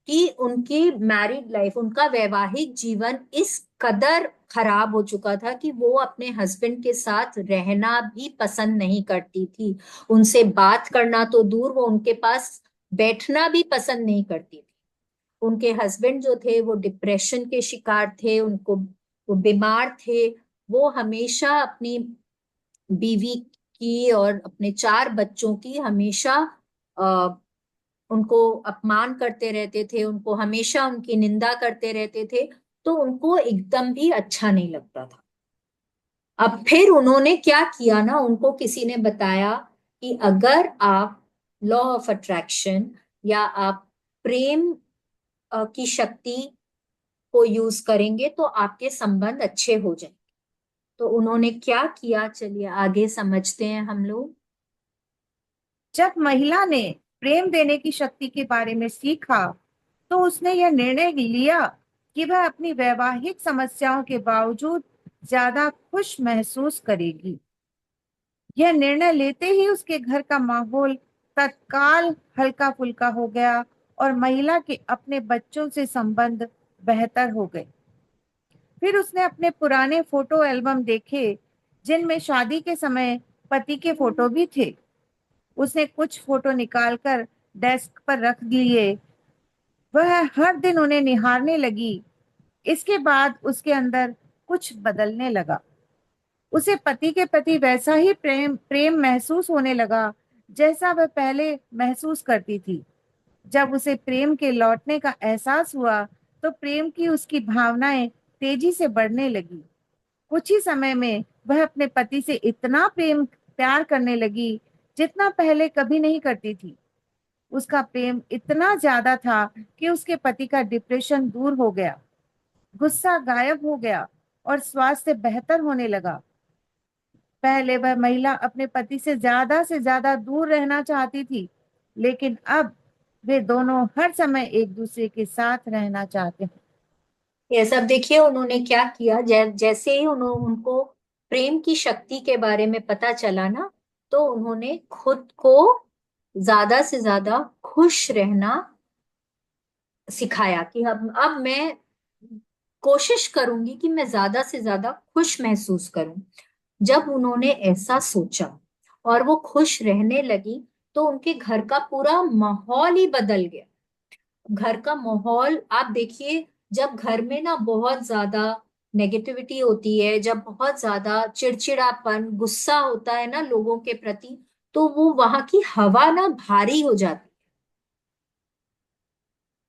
S1: कि उनकी मैरिड लाइफ, उनका वैवाहिक जीवन इस कदर खराब हो चुका था कि वो अपने हस्बैंड के साथ रहना भी पसंद नहीं करती थी। उनसे बात करना तो दूर, वो उनके पास बैठना भी पसंद नहीं करती थी। उनके हस्बैंड जो थे वो डिप्रेशन के शिकार थे, उनको वो बीमार थे। वो हमेशा अपनी बीवी की और अपने 4 बच्चों की हमेशा उनको अपमान करते रहते थे, उनको हमेशा उनकी निंदा करते रहते थे। तो उनको एकदम भी अच्छा नहीं लगता था। अब फिर उन्होंने क्या किया ना, उनको किसी ने बताया कि अगर आप लॉ ऑफ अट्रैक्शन या आप प्रेम की शक्ति को यूज करेंगे तो आपके संबंध अच्छे हो जाएंगे। तो उन्होंने क्या किया, चलिए आगे समझते हैं हम लोग।
S3: जब महिला ने प्रेम देने की शक्ति के बारे में सीखा, तो उसने यह निर्णय लिया कि वह अपनी वैवाहिक समस्याओं के बावजूद ज्यादा खुश महसूस करेगी। यह निर्णय लेते ही उसके घर का माहौल तत्काल हल्का फुल्का हो गया और महिला के अपने बच्चों से संबंध बेहतर हो गए। फिर उसने अपने पुराने फोटो एल्बम देखे, जिनमें शादी के समय पति के फोटो भी थे। उसने कुछ फोटो निकालकर डेस्क पर रख लिए। वह हर दिन उन्हें निहारने लगी। इसके बाद उसके अंदर कुछ बदलने लगा। उसे पति के प्रति वैसा ही प्रेम प्रेम महसूस होने लगा जैसा वह पहले महसूस करती थी। जब उसे प्रेम के लौटने का एहसास हुआ, तो प्रेम की उसकी भावनाएं तेजी से बढ़ने लगी। कुछ ही समय में वह अपने पति से इतना प्यार करने लगी जितना पहले कभी नहीं करती थी। उसका प्रेम इतना ज्यादा था कि उसके पति का डिप्रेशन दूर हो गया, गुस्सा गायब हो गया और स्वास्थ्य बेहतर होने लगा। पहले वह महिला अपने पति से ज्यादा दूर रहना चाहती थी, लेकिन अब वे दोनों हर समय एक दूसरे के साथ रहना चाहते हैं।
S1: ये सब देखिए उन्होंने क्या किया, जैसे ही उनको प्रेम की शक्ति के बारे में पता चला ना, तो उन्होंने खुद को ज्यादा से ज्यादा खुश रहना सिखाया कि अब मैं कोशिश करूंगी कि मैं ज्यादा से ज्यादा खुश महसूस करूं। जब उन्होंने ऐसा सोचा और वो खुश रहने लगी, तो उनके घर का पूरा माहौल ही बदल गया। घर का माहौल आप देखिए, जब घर में ना बहुत ज्यादा नेगेटिविटी होती है, जब बहुत ज्यादा चिड़चिड़ापन गुस्सा होता है ना लोगों के प्रति, तो वो वहां की हवा ना भारी हो जाती है।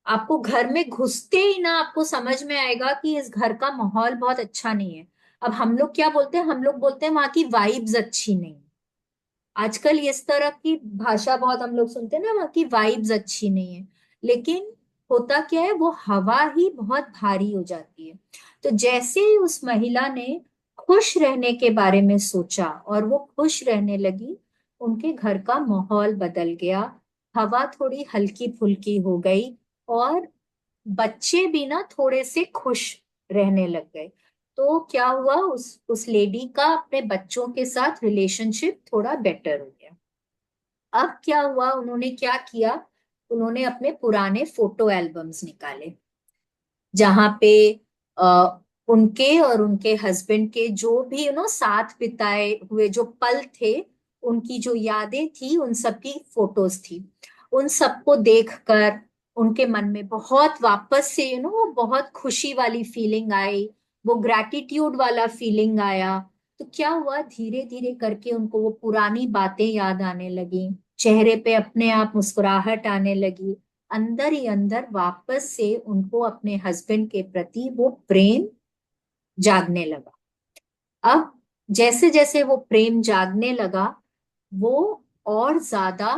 S1: आपको घर में घुसते ही ना आपको समझ में आएगा कि इस घर का माहौल बहुत अच्छा नहीं है। अब हम लोग क्या बोलते हैं, हम लोग बोलते हैं वहां की वाइब्स अच्छी नहीं। आजकल इस तरह की भाषा बहुत हम लोग सुनते हैं ना, वहां की वाइब्स अच्छी नहीं है। लेकिन होता क्या है, वो हवा ही बहुत भारी हो जाती है। तो जैसे ही उस महिला ने खुश रहने के बारे में सोचा और वो खुश रहने लगी, उनके घर का माहौल बदल गया। हवा थोड़ी हल्की फुल्की हो गई और बच्चे भी ना थोड़े से खुश रहने लग गए। तो क्या हुआ, उस लेडी का अपने बच्चों के साथ रिलेशनशिप थोड़ा बेटर हो गया। अब क्या हुआ, उन्होंने क्या किया, उन्होंने अपने पुराने फोटो एल्बम्स निकाले जहां पे आ, उनके और उनके हस्बैंड के जो भी साथ बिताए हुए जो पल थे, उनकी जो यादें थी, उन सब की फोटोज थी। उन सबको देखकर उनके मन में बहुत वापस से वो बहुत खुशी वाली फीलिंग आई, वो ग्रैटिट्यूड वाला फीलिंग आया। तो क्या हुआ, धीरे धीरे करके उनको वो पुरानी बातें याद आने लगी, चेहरे पे अपने आप मुस्कुराहट आने लगी, अंदर ही अंदर वापस से उनको अपने हस्बैंड के प्रति वो प्रेम जागने लगा। अब जैसे जैसे वो प्रेम जागने लगा, वो और ज्यादा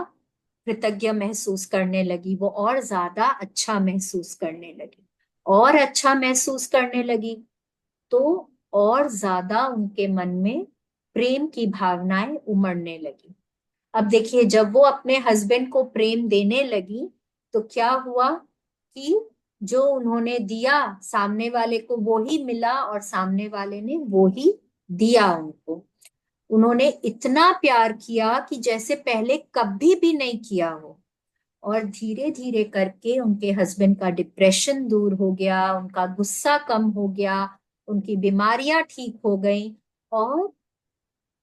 S1: कृतज्ञ महसूस करने लगी, वो और ज्यादा अच्छा महसूस करने लगी, और अच्छा महसूस करने लगी, तो और ज्यादा उनके मन में प्रेम की भावनाएं उमड़ने लगी। अब देखिए, जब वो अपने हस्बैंड को प्रेम देने लगी, तो क्या हुआ कि जो उन्होंने दिया सामने वाले को वो ही मिला, और सामने वाले ने वो ही दिया उनको। उन्होंने इतना प्यार किया कि जैसे पहले कभी भी नहीं किया हो। और धीरे धीरे करके उनके हस्बैंड का डिप्रेशन दूर हो गया, उनका गुस्सा कम हो गया, उनकी बीमारियां ठीक हो गई, और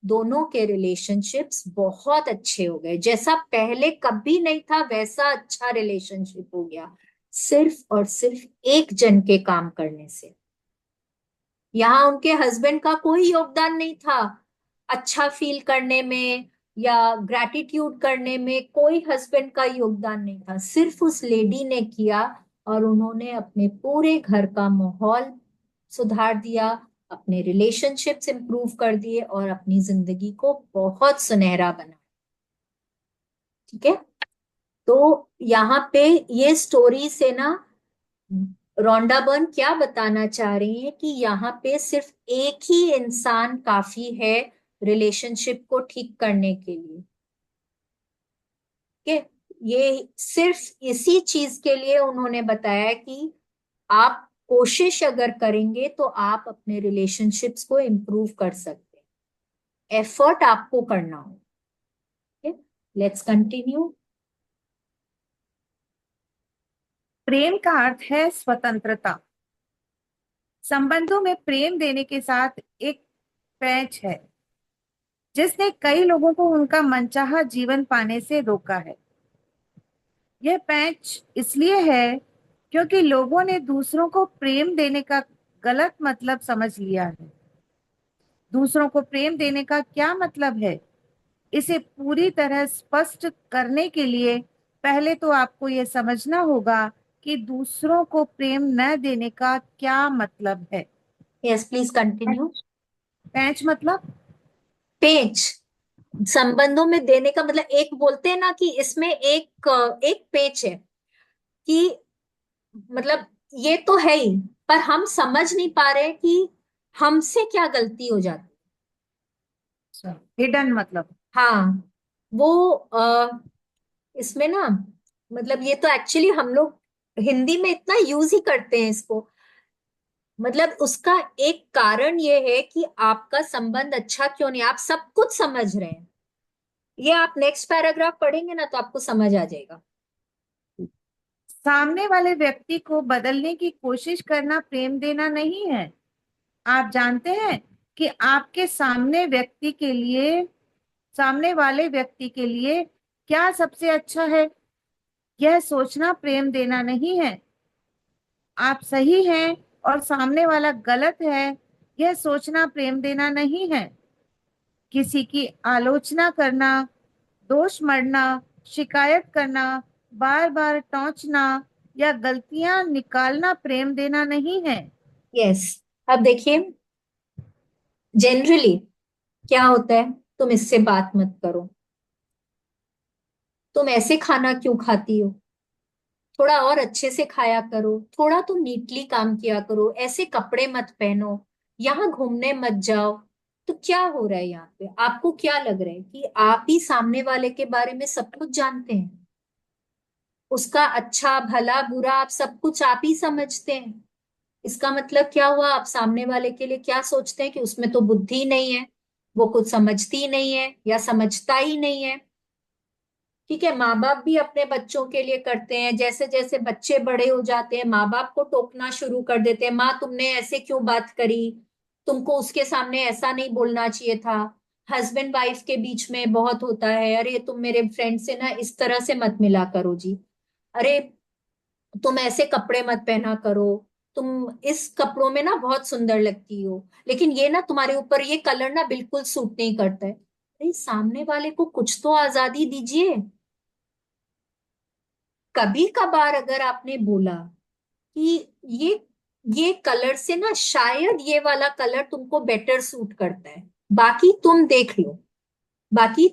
S1: दोनों के रिलेशनशिप्स बहुत अच्छे हो गए। जैसा पहले कभी नहीं था वैसा अच्छा रिलेशनशिप हो गया, सिर्फ और सिर्फ एक जन के काम करने से। यहाँ उनके हस्बैंड का कोई योगदान नहीं था अच्छा फील करने में या ग्रैटिट्यूड करने में, कोई हस्बैंड का योगदान नहीं था, सिर्फ उस लेडी ने किया। और उन्होंने अपने पूरे घर का माहौल सुधार दिया, अपने रिलेशनशिप्स इंप्रूव कर दिए, और अपनी जिंदगी को बहुत सुनहरा बनाया। ठीक है, तो यहाँ पे ये स्टोरी से ना रोंडा बर्न क्या बताना चाह रही है कि यहाँ पे सिर्फ एक ही इंसान काफी है रिलेशनशिप को ठीक करने के लिए। ठीक है, ये सिर्फ इसी चीज के लिए उन्होंने बताया कि आप कोशिश अगर करेंगे तो आप अपने रिलेशनशिप्स को इम्प्रूव कर सकते हैं, एफर्ट आपको करना हो। Let's continue.
S3: प्रेम का अर्थ है स्वतंत्रता। संबंधों में प्रेम देने के साथ एक पैच है जिसने कई लोगों को उनका मनचाहा जीवन पाने से रोका है। यह पैच इसलिए है क्योंकि लोगों ने दूसरों को प्रेम देने का गलत मतलब समझ लिया है। दूसरों को प्रेम देने का क्या मतलब है, इसे पूरी तरह स्पष्ट करने के लिए पहले तो आपको यह समझना होगा कि दूसरों को प्रेम न देने का क्या मतलब है।
S1: Yes, please continue.
S3: पैच मतलब
S1: पेज, संबंधों में देने का मतलब, एक बोलते हैं ना कि इसमें एक एक पेच है कि मतलब ये तो है ही, पर हम समझ नहीं पा रहे कि हमसे क्या गलती हो जाती।
S3: हिडन मतलब।
S1: हाँ, वो इसमें ना, मतलब ये तो एक्चुअली हम लोग हिंदी में इतना यूज ही करते हैं इसको। मतलब उसका एक कारण ये है कि आपका संबंध अच्छा क्यों नहीं, आप सब कुछ समझ रहे हैं। ये आप नेक्स्ट पैराग्राफ पढ़ेंगे ना तो आपको समझ आ जाएगा।
S3: सामने वाले व्यक्ति को बदलने की कोशिश करना प्रेम देना नहीं है। आप जानते हैं कि आपके सामने वाले व्यक्ति के लिए क्या सबसे अच्छा है, यह सोचना प्रेम देना नहीं है। आप सही हैं और सामने वाला गलत है, यह सोचना प्रेम देना नहीं है। किसी की आलोचना करना, दोष मढ़ना, शिकायत करना, बार बार टोंचना या गलतियां निकालना प्रेम देना नहीं है।
S1: यस, अब देखिए, जनरली क्या होता है, तुम इससे बात मत करो, तुम ऐसे खाना क्यों खाती हो, थोड़ा और अच्छे से खाया करो, थोड़ा तुम नीटली काम किया करो, ऐसे कपड़े मत पहनो, यहाँ घूमने मत जाओ। तो क्या हो रहा है यहाँ पे, आपको क्या लग रहा है कि आप ही सामने वाले के बारे में सब कुछ जानते हैं, उसका अच्छा भला बुरा आप सब कुछ आप ही समझते हैं। इसका मतलब क्या हुआ, आप सामने वाले के लिए क्या सोचते हैं कि उसमें तो बुद्धि नहीं है, वो कुछ समझती नहीं है या समझता ही नहीं है। ठीक है, माँ बाप भी अपने बच्चों के लिए करते हैं, जैसे जैसे बच्चे बड़े हो जाते हैं माँ बाप को टोकना शुरू कर देते हैं, माँ तुमने ऐसे क्यों बात करी, तुमको उसके सामने ऐसा नहीं बोलना चाहिए था। हस्बैंड वाइफ के बीच में बहुत होता है, अरे तुम मेरे फ्रेंड से ना इस तरह से मत मिला करो जी, अरे तुम ऐसे कपड़े मत पहना करो, तुम इस कपड़ों में ना बहुत सुंदर लगती हो, लेकिन ये ना तुम्हारे ऊपर ये कलर ना बिल्कुल सूट नहीं करता है। अरे सामने वाले को कुछ तो आजादी दीजिए। कभी कभार अगर आपने बोला कि ये कलर से ना शायद ये वाला कलर तुमको बेटर सूट करता है, बाकी तुम देख लो, बाकी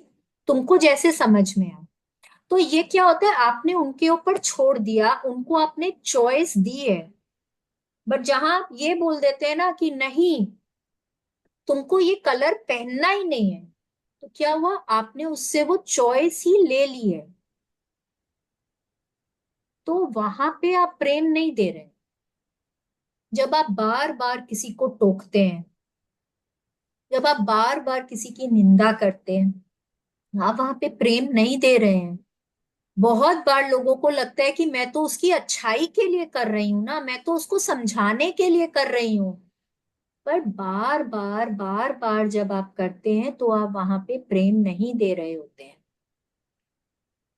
S1: तुमको जैसे समझ में आए, तो ये क्या होता है, आपने उनके ऊपर छोड़ दिया, उनको आपने चॉइस दी है। बट जहां आप ये बोल देते हैं ना कि नहीं, तुमको ये कलर पहनना ही नहीं है, तो क्या हुआ, आपने उससे वो चॉइस ही ले ली है। तो वहां पे आप प्रेम नहीं दे रहे। जब आप बार बार किसी को टोकते हैं, जब आप बार बार किसी की निंदा करते हैं, आप वहां पे प्रेम नहीं दे रहे हैं। बहुत बार लोगों को लगता है कि मैं तो उसकी अच्छाई के लिए कर रही हूं ना, मैं तो उसको समझाने के लिए कर रही हूँ। पर बार बार जब आप करते हैं तो आप वहां पे प्रेम नहीं दे रहे होते हैं।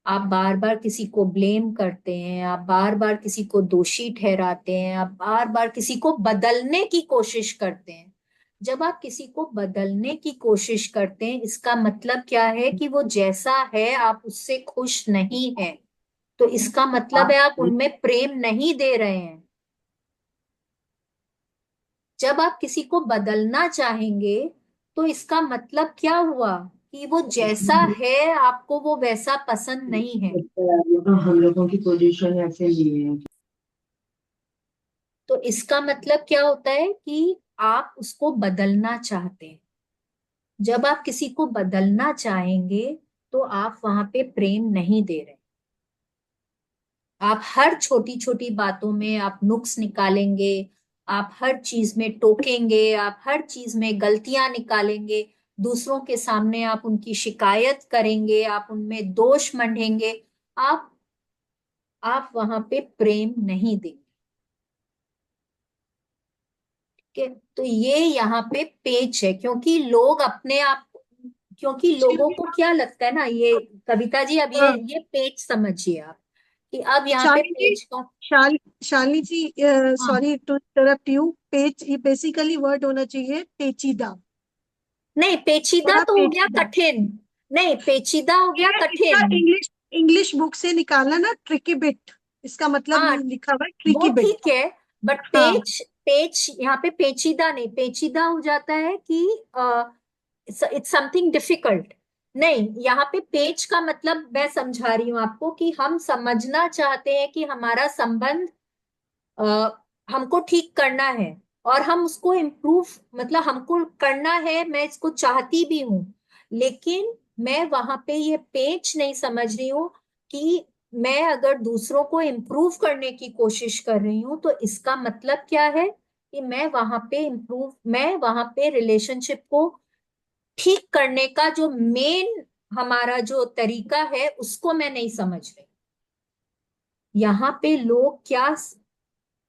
S1: आप बार बार किसी को ब्लेम करते हैं, आप बार बार किसी को दोषी ठहराते हैं, आप बार बार किसी को बदलने की कोशिश करते हैं। जब आप किसी को बदलने की कोशिश करते हैं, इसका मतलब क्या है कि वो जैसा है आप उससे खुश नहीं है। तो इसका मतलब है आप उनमें प्रेम नहीं दे रहे हैं। जब आप किसी को बदलना चाहेंगे तो इसका मतलब क्या हुआ कि वो जैसा है आपको वो वैसा पसंद नहीं है।
S5: हम लोगों की पोजीशन ऐसे नहीं है।
S1: तो इसका मतलब क्या होता है कि आप उसको बदलना चाहते हैं। जब आप किसी को बदलना चाहेंगे तो आप वहां पे प्रेम नहीं दे रहे। आप हर छोटी छोटी बातों में आप नुक्स निकालेंगे, आप हर चीज में टोकेंगे, आप हर चीज में गलतियां निकालेंगे, दूसरों के सामने आप उनकी शिकायत करेंगे, आप उनमें दोष मंढेंगे। आप आप वहां पे प्रेम नहीं देंगे। ठीक है, तो ये यहाँ पे पेच है, क्योंकि लोग अपने आप, क्योंकि लोगों को क्या लगता है ना, ये कविता जी अब
S2: हाँ,
S1: ये पेच समझिए आप, कि अब यहाँ पे
S2: शालिनी जी,
S1: पेच का।
S2: शालिनी जी,
S1: हाँ,
S2: सॉरी टू इंटरप्ट यू। पेच, ये बेसिकली वर्ड होना चाहिए पेचीदा।
S1: नहीं पेचीदा
S2: बड़ा
S1: तो हो गया
S2: पेचीदा।
S1: कठिन। नहीं, पेचीदा हो गया
S2: ये इसका
S1: कठिन।
S2: इंग्लिश इंग्लिश बुक से निकालना ना, ट्रिकी बिट। इसका मतलब
S1: हाँ,
S2: लिखा हुआ है
S1: वो
S2: ट्रिकी बिट।
S1: ठीक है। बट
S2: हाँ,
S1: पेच, पेच यहाँ पे पेचीदा नहीं, पेचीदा हो जाता है कि इट्स समथिंग डिफिकल्ट। नहीं, यहाँ पे पेच का मतलब मैं समझा रही हूँ आपको कि हम समझना चाहते हैं कि हमारा संबंध अ, हमको ठीक करना है, और हम उसको इम्प्रूव, मतलब हमको करना है, मैं इसको चाहती भी हूँ, लेकिन मैं वहां पे ये पेच नहीं समझ रही हूँ कि मैं अगर दूसरों को इम्प्रूव करने की कोशिश कर रही हूँ तो इसका मतलब क्या है कि मैं वहां पे रिलेशनशिप को ठीक करने का जो मेन हमारा जो तरीका है उसको मैं नहीं समझ रही। यहाँ पे लोग क्या,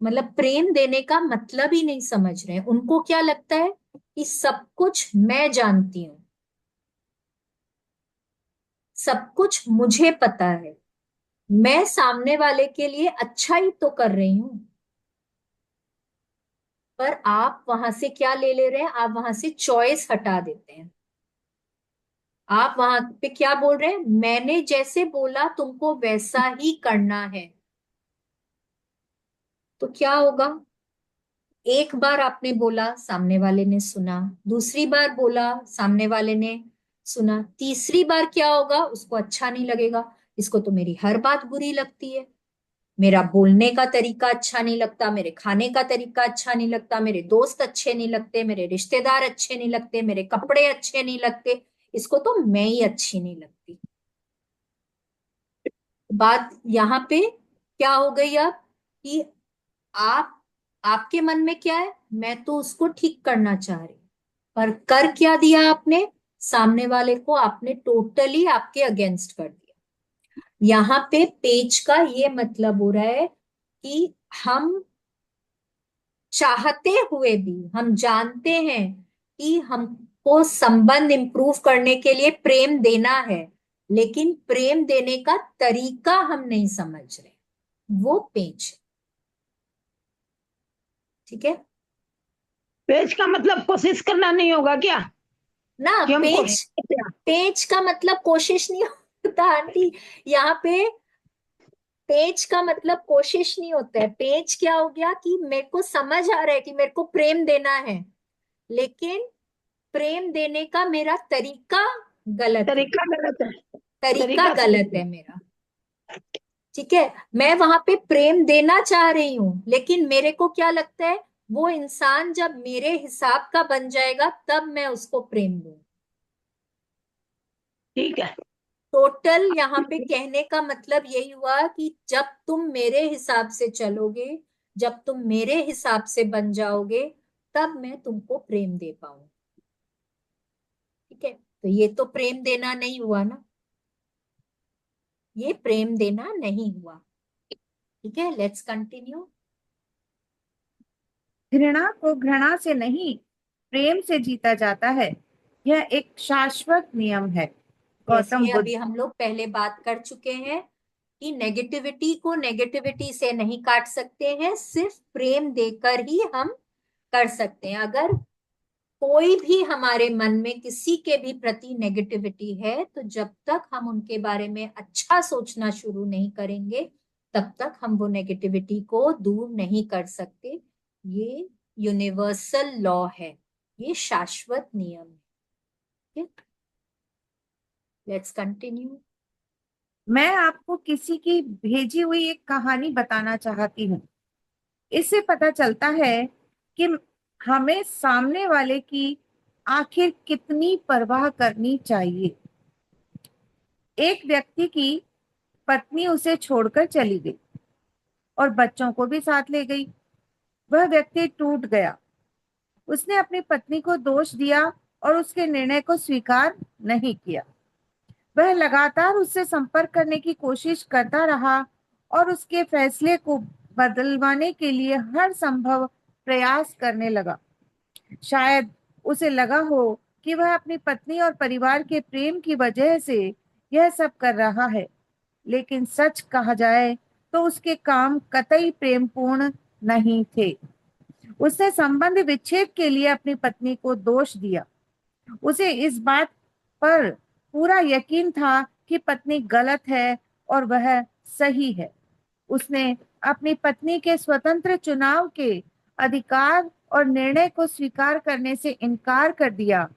S1: मतलब प्रेम देने का मतलब ही नहीं समझ रहे हैं। उनको क्या लगता है कि सब कुछ मैं जानती हूँ, सब कुछ मुझे पता है, मैं सामने वाले के लिए अच्छा ही तो कर रही हूँ। पर आप वहां से क्या ले रहे हैं, आप वहां से चॉइस हटा देते हैं। आप वहां पे क्या बोल रहे हैं, मैंने जैसे बोला तुमको वैसा ही करना है। तो क्या होगा, एक बार आपने बोला, सामने वाले ने सुना, दूसरी बार बोला, सामने वाले ने सुना, तीसरी बार क्या होगा, उसको अच्छा नहीं लगेगा। इसको तो मेरी हर बात बुरी लगती है, मेरा बोलने का तरीका अच्छा नहीं लगता, मेरे खाने का तरीका अच्छा नहीं लगता, मेरे दोस्त अच्छे नहीं लगते, मेरे रिश्तेदार अच्छे नहीं लगते, मेरे कपड़े अच्छे नहीं लगते, इसको तो मैं ही अच्छी नहीं लगती। बात यहाँ पे क्या हो गई अब, कि आप, आपके मन में क्या है, मैं तो उसको ठीक करना चाह रही, पर कर क्या दिया आपने, सामने वाले को आपने टोटली आपके अगेंस्ट कर दिया। यहाँ पे पेज का ये मतलब हो रहा है कि हम चाहते हुए भी, हम जानते हैं कि हमको संबंध इंप्रूव करने के लिए प्रेम देना है, लेकिन प्रेम देने का तरीका हम नहीं समझ रहे। वो पेज, ठीक है
S4: पेज का मतलब कोशिश करना नहीं होगा क्या,
S1: ना,
S4: कि हम
S1: पेज,
S4: कोशिश करते हैं?
S1: पेच का मतलब कोशिश नहीं होता आंटी। यहाँ पे पेच का मतलब कोशिश नहीं होता है। पेच क्या हो गया कि मेरे को समझ आ रहा है कि मेरे को प्रेम देना है, लेकिन प्रेम देने का मेरा तरीका गलत है।
S4: तरीका गलत है।
S1: तरीका
S4: तरीका सही
S1: गलत
S4: है।
S1: है मेरा। ठीक है, मैं वहां पे प्रेम देना चाह रही हूँ, लेकिन मेरे को क्या लगता है, वो इंसान जब मेरे हिसाब का बन जाएगा तब मैं उसको प्रेम दूँ।
S4: ठीक है।
S1: टोटल यहाँ पे कहने का मतलब यही हुआ कि जब तुम मेरे हिसाब से चलोगे, जब तुम मेरे हिसाब से बन जाओगे, तब मैं तुमको प्रेम दे पाऊं। ठीक है, तो ये तो प्रेम देना नहीं हुआ ना, ये प्रेम देना नहीं हुआ। ठीक है, लेट्स कंटिन्यू।
S3: घृणा को घृणा से नहीं, प्रेम से जीता जाता है। यह एक शाश्वत नियम है।
S1: यस,
S3: गौतम
S1: ये
S3: बुद्ध।
S1: अभी हम लोग पहले बात कर चुके हैं कि नेगेटिविटी को नेगेटिविटी से नहीं काट सकते हैं, सिर्फ प्रेम देकर ही हम कर सकते हैं। अगर कोई भी हमारे मन में किसी के भी प्रति नेगेटिविटी है, तो जब तक हम उनके बारे में अच्छा सोचना शुरू नहीं करेंगे, तब तक हम वो नेगेटिविटी को दूर नहीं कर सकते। ये यूनिवर्सल लॉ है, ये शाश्वत नियम है। Let's continue.
S3: मैं आपको किसी की भेजी हुई एक कहानी बताना चाहती हूँ। इससे पता चलता है कि हमें सामने वाले की आखिर कितनी परवाह करनी चाहिए। एक व्यक्ति की पत्नी उसे छोड़कर चली गई और बच्चों को भी साथ ले गई। वह व्यक्ति टूट गया। उसने अपनी पत्नी को दोष दिया और उसके निर्णय को स्वीकार नहीं किया। वह लगातार उससे संपर्क करने की कोशिश करता रहा और उसके फैसले को बदलवाने के लिए हर संभव प्रयास करने लगा। शायद उसे लगा हो कि वह अपनी पत्नी और परिवार के प्रेम की वजह से यह सब कर रहा है, लेकिन सच कहा जाए तो उसके काम कतई प्रेमपूर्ण नहीं थे। उसने संबंध विच्छेद के लिए अपनी पत्नी को दोष दिया। उसे इस बात पर पूरा यकीन था कि पत्नी गलत है और वह सही है। उसने अपनी पत्नी के स्वतंत्र चुनाव के अधिकार और निर्णय को स्वीकार करने से इनकार कर दिया।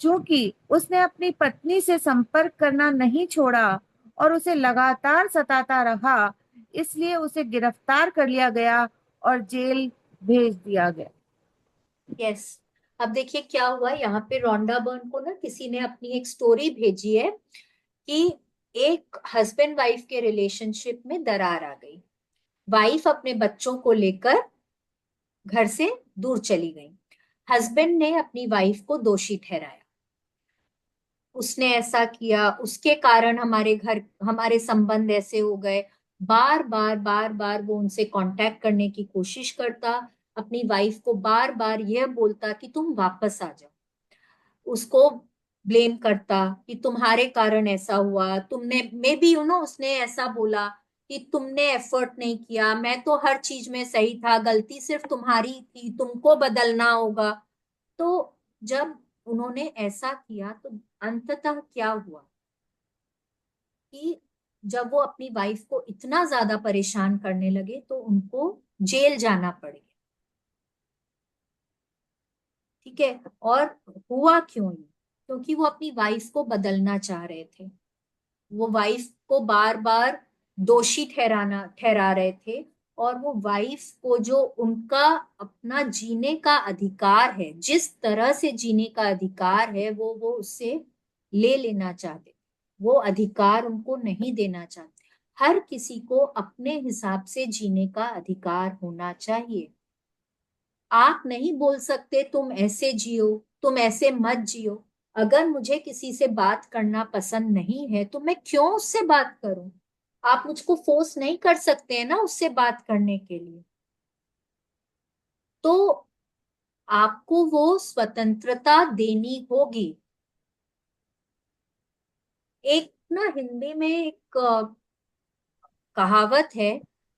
S3: चूंकि उसने अपनी पत्नी से संपर्क करना नहीं छोड़ा और उसे लगातार सताता रहा, इसलिए उसे गिरफ्तार कर लिया गया और जेल भेज दिया गया।
S1: यस, अब देखिए क्या हुआ यहाँ पे। रोंडा बर्न को ना किसी ने अपनी एक स्टोरी भेजी है कि एक हस्बैंड वाइफ के रिलेशनशिप में दरार आ गई। वाइफ अपने बच्चों को लेकर घर से दूर चली गई। हस्बैंड ने अपनी वाइफ को दोषी ठहराया, उसने ऐसा किया, उसके कारण हमारे घर हमारे संबंध ऐसे हो गए। बार बार बार बार वो उनसे कांटेक्ट करने की कोशिश करता, अपनी वाइफ को बार बार यह बोलता कि तुम वापस आ जाओ, उसको ब्लेम करता कि तुम्हारे कारण ऐसा हुआ, तुमने मे बी उसने ऐसा बोला कि तुमने एफर्ट नहीं किया, मैं तो हर चीज में सही था, गलती सिर्फ तुम्हारी थी, तुमको बदलना होगा। तो जब उन्होंने ऐसा किया तो अंततः क्या हुआ कि जब वो अपनी वाइफ को इतना ज्यादा परेशान करने लगे तो उनको जेल जाना पड़ गया। ठीक है, और हुआ क्यों ये? क्योंकि वो अपनी वाइफ को बदलना चाह रहे थे। वो वाइफ को बार बार दोषी ठहरा रहे थे, और वो वाइफ को जो उनका अपना जीने का अधिकार है, जिस तरह से जीने का अधिकार है, वो उससे ले लेना चाहते, वो अधिकार उनको नहीं देना चाहते। हर किसी को अपने हिसाब से जीने का अधिकार होना चाहिए। आप नहीं बोल सकते तुम ऐसे जियो, तुम ऐसे मत जियो। अगर मुझे किसी से बात करना पसंद नहीं है तो मैं क्यों उससे बात करूं? आप मुझको फोर्स नहीं कर सकते हैं ना उससे बात करने के लिए। तो आपको वो स्वतंत्रता देनी होगी। एक ना हिंदी में एक कहावत है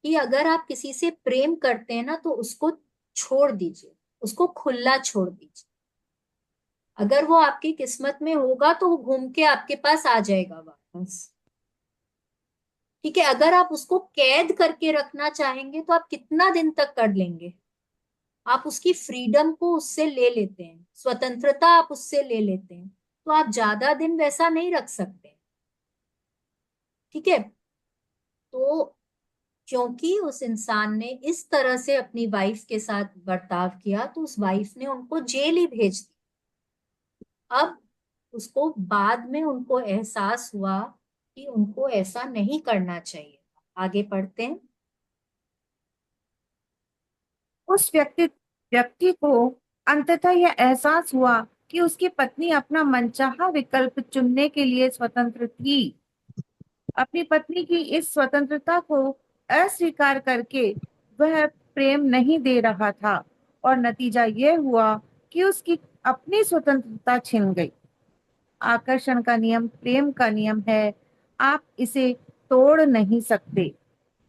S1: कि अगर आप किसी से प्रेम करते हैं ना तो उसको छोड़ दीजिए, उसको खुला छोड़ दीजिए। अगर वो आपकी किस्मत में होगा तो वो घूम के आपके पास आ जाएगा वापस। ठीक है, अगर आप उसको कैद करके रखना चाहेंगे तो आप कितना दिन तक कर लेंगे? आप उसकी फ्रीडम को उससे ले लेते हैं, स्वतंत्रता आप उससे ले लेते हैं, तो आप ज्यादा दिन वैसा नहीं रख सकते। ठीक है, तो क्योंकि उस इंसान ने इस तरह से अपनी वाइफ के साथ बर्ताव किया तो उस वाइफ ने उनको जेल ही भेज दी। अब उसको बाद में उनको एहसास हुआ कि उनको ऐसा नहीं करना चाहिए। आगे पढ़ते हैं।
S3: उस व्यक्ति को अंततः यह एहसास हुआ कि उसकी पत्नी अपना मनचाहा विकल्प चुनने के लिए स्वतंत्र थी। अपनी पत्नी की इस स्वतंत्रता को अस्वीकार करके वह प्रेम नहीं दे रहा था और नतीजा यह हुआ कि उसकी अपनी स्वतंत्रता छिन गई। आकर्षण का नियम प्रेम का नियम है। आप इसे तोड़ नहीं सकते।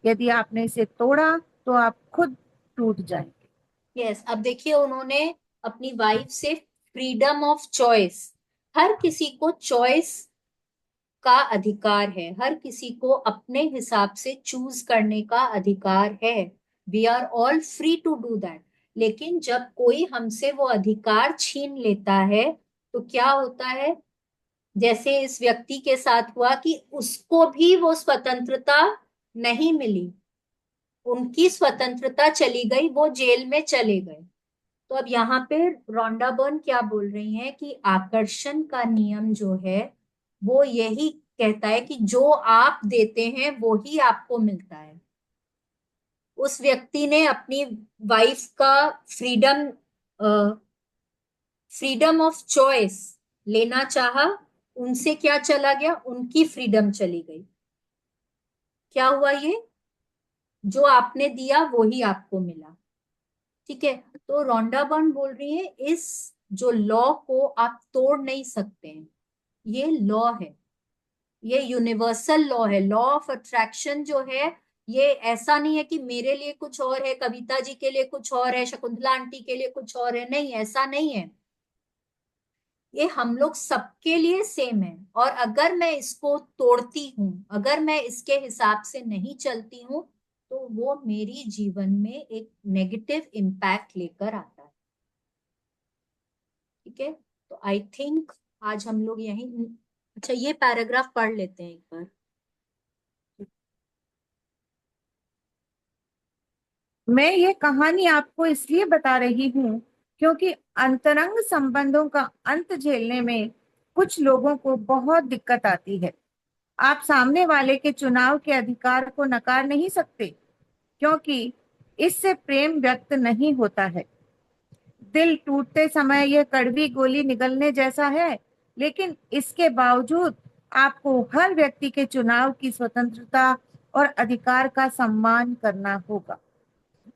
S3: यदि आपने इसे तोड़ा तो आप खुद टूट जाएंगे।
S1: यस, अब देखिए उन्होंने अपनी वाइफ से फ्रीडम ऑफ चॉइस, हर किसी को चॉइस का अधिकार है, हर किसी को अपने हिसाब से चूज करने का अधिकार है। We are all free to do that. लेकिन जब कोई हमसे वो अधिकार छीन लेता है तो क्या होता है, जैसे इस व्यक्ति के साथ हुआ कि उसको भी वो स्वतंत्रता नहीं मिली, उनकी स्वतंत्रता चली गई, वो जेल में चले गए। तो अब यहाँ पे रोंडा बर्न क्या बोल रही हैं कि आकर्षण का नियम जो है वो यही कहता है कि जो आप देते हैं वो ही आपको मिलता है। उस व्यक्ति ने अपनी वाइफ का फ्रीडम फ्रीडम ऑफ चॉइस लेना चाहा, उनसे क्या चला गया, उनकी फ्रीडम चली गई। क्या हुआ, ये जो आपने दिया वो ही आपको मिला। ठीक है, तो रोंडा बर्न बोल रही है इस जो लॉ को आप तोड़ नहीं सकते हैं, ये लॉ है, ये यूनिवर्सल लॉ है। लॉ ऑफ अट्रैक्शन जो है ये ऐसा नहीं है कि मेरे लिए कुछ और है, कविता जी के लिए कुछ और है, शकुंतला आंटी के लिए कुछ और है, नहीं, ऐसा नहीं है। ये हम लोग सबके लिए सेम है। और अगर मैं इसको तोड़ती हूँ, अगर मैं इसके हिसाब से नहीं चलती हूँ तो वो मेरी जीवन में एक नेगेटिव इम्पैक्ट लेकर आता है। ठीक है, तो आई थिंक आज हम लोग यही, अच्छा ये पैराग्राफ पढ़ लेते हैं एक बार।
S3: मैं ये कहानी आपको इसलिए बता रही हूँ क्योंकि अंतरंग संबंधों का अंत झेलने में कुछ लोगों को बहुत दिक्कत आती है। आप सामने वाले के चुनाव के अधिकार को नकार नहीं सकते क्योंकि इससे प्रेम व्यक्त नहीं होता है। दिल टूटते समय यह कड़वी गोली निगलने जैसा है, लेकिन इसके बावजूद आपको हर व्यक्ति के चुनाव की स्वतंत्रता और अधिकार का सम्मान करना होगा।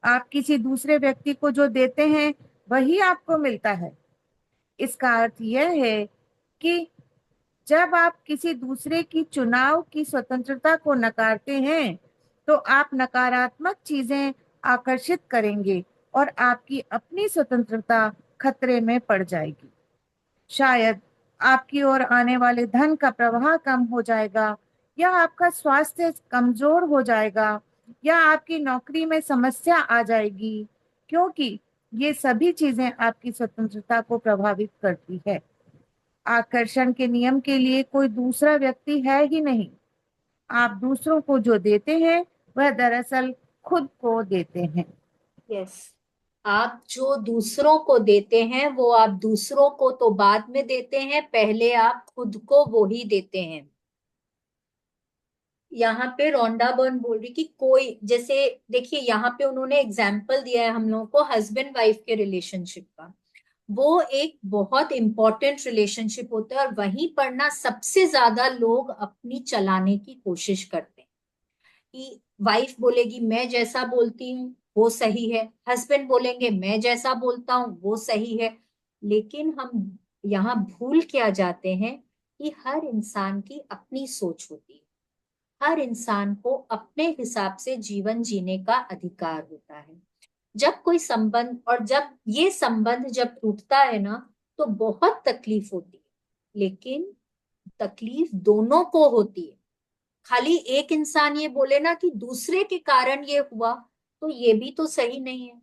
S3: आप किसी दूसरे व्यक्ति को जो देते हैं वही आपको मिलता है। इसका अर्थ यह है कि जब आप किसी दूसरे की चुनाव की स्वतंत्रता को नकारते हैं तो आप नकारात्मक चीजें आकर्षित करेंगे और आपकी अपनी स्वतंत्रता खतरे में पड़ जाएगी। शायद आपकी ओर आने वाले धन का प्रवाह कम हो जाएगा, या आपका स्वास्थ्य कमजोर हो जाएगा, या आपकी नौकरी में समस्या आ जाएगी, क्योंकि ये सभी चीजें आपकी स्वतंत्रता को प्रभावित करती है। आकर्षण के नियम के लिए कोई दूसरा व्यक्ति है ही नहीं। आप दूसरों को जो देते हैं वह दरअसल खुद को देते हैं।
S1: यस, आप जो दूसरों को देते हैं वो आप दूसरों को तो बाद में देते हैं, पहले आप खुद को वो ही देते हैं। यहाँ पे रोंडा बर्न बोल रही कि कोई, जैसे देखिए यहाँ पे उन्होंने एग्जाम्पल दिया है हम लोगों को हस्बैंड वाइफ के रिलेशनशिप का। वो एक बहुत इंपॉर्टेंट रिलेशनशिप होता है और वहीं पर ना सबसे ज्यादा लोग अपनी चलाने की कोशिश करते हैं कि वाइफ बोलेगी मैं जैसा बोलती हूँ वो सही है, हस्बैंड बोलेंगे मैं जैसा बोलता हूँ वो सही है। लेकिन हम यहाँ भूल क्या जाते हैं कि हर इंसान की अपनी सोच होती है, हर इंसान को अपने हिसाब से जीवन जीने का अधिकार होता है। जब कोई संबंध, और जब ये संबंध जब टूटता है ना तो बहुत तकलीफ होती है, लेकिन तकलीफ दोनों को होती है। खाली एक इंसान ये बोले ना कि दूसरे के कारण ये हुआ, तो ये भी तो सही नहीं है।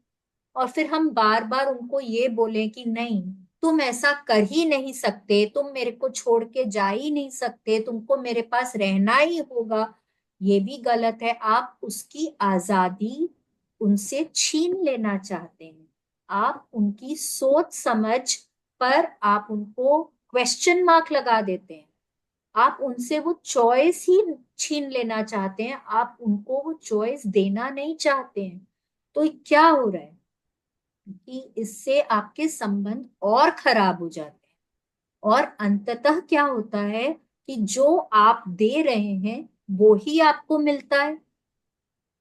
S1: और फिर हम बार बार उनको ये बोले कि नहीं, तुम ऐसा कर ही नहीं सकते, तुम मेरे को छोड़ के जा ही नहीं सकते, तुमको मेरे पास रहना ही होगा, ये भी गलत है। आप उसकी आजादी उनसे छीन लेना चाहते हैं। आप उनकी सोच समझ पर आप उनको क्वेश्चन मार्क लगा देते हैं। आप उनसे वो चॉइस ही छीन लेना चाहते हैं, आप उनको वो चॉइस देना नहीं चाहते हैं। तो क्या हो रहा है कि इससे आपके संबंध और खराब हो जाते हैं। और अंततः क्या होता है कि जो आप दे रहे हैं वो ही आपको मिलता है।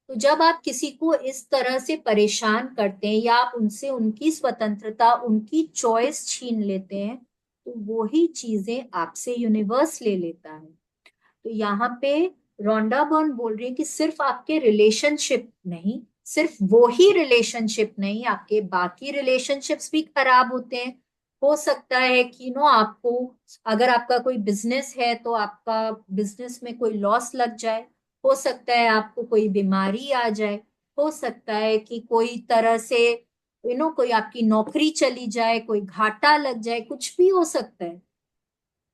S1: तो जब आप किसी को इस तरह से परेशान करते हैं या आप उनसे उनकी स्वतंत्रता, उनकी चॉइस छीन लेते हैं, तो वो ही चीजें आपसे यूनिवर्स ले लेता है। तो यहाँ पे रोंडा बर्न बोल रही है कि सिर्फ आपके रिलेशनशिप नहीं, सिर्फ वो ही रिलेशनशिप नहीं, आपके बाकी रिलेशनशिप्स भी खराब होते हैं। हो सकता है कि आपको, अगर आपका कोई बिजनेस है तो आपका बिजनेस में कोई लॉस लग जाए, हो सकता है आपको कोई बीमारी आ जाए, हो सकता है कि कोई तरह से कोई आपकी नौकरी चली जाए, कोई घाटा लग जाए, कुछ भी हो सकता है।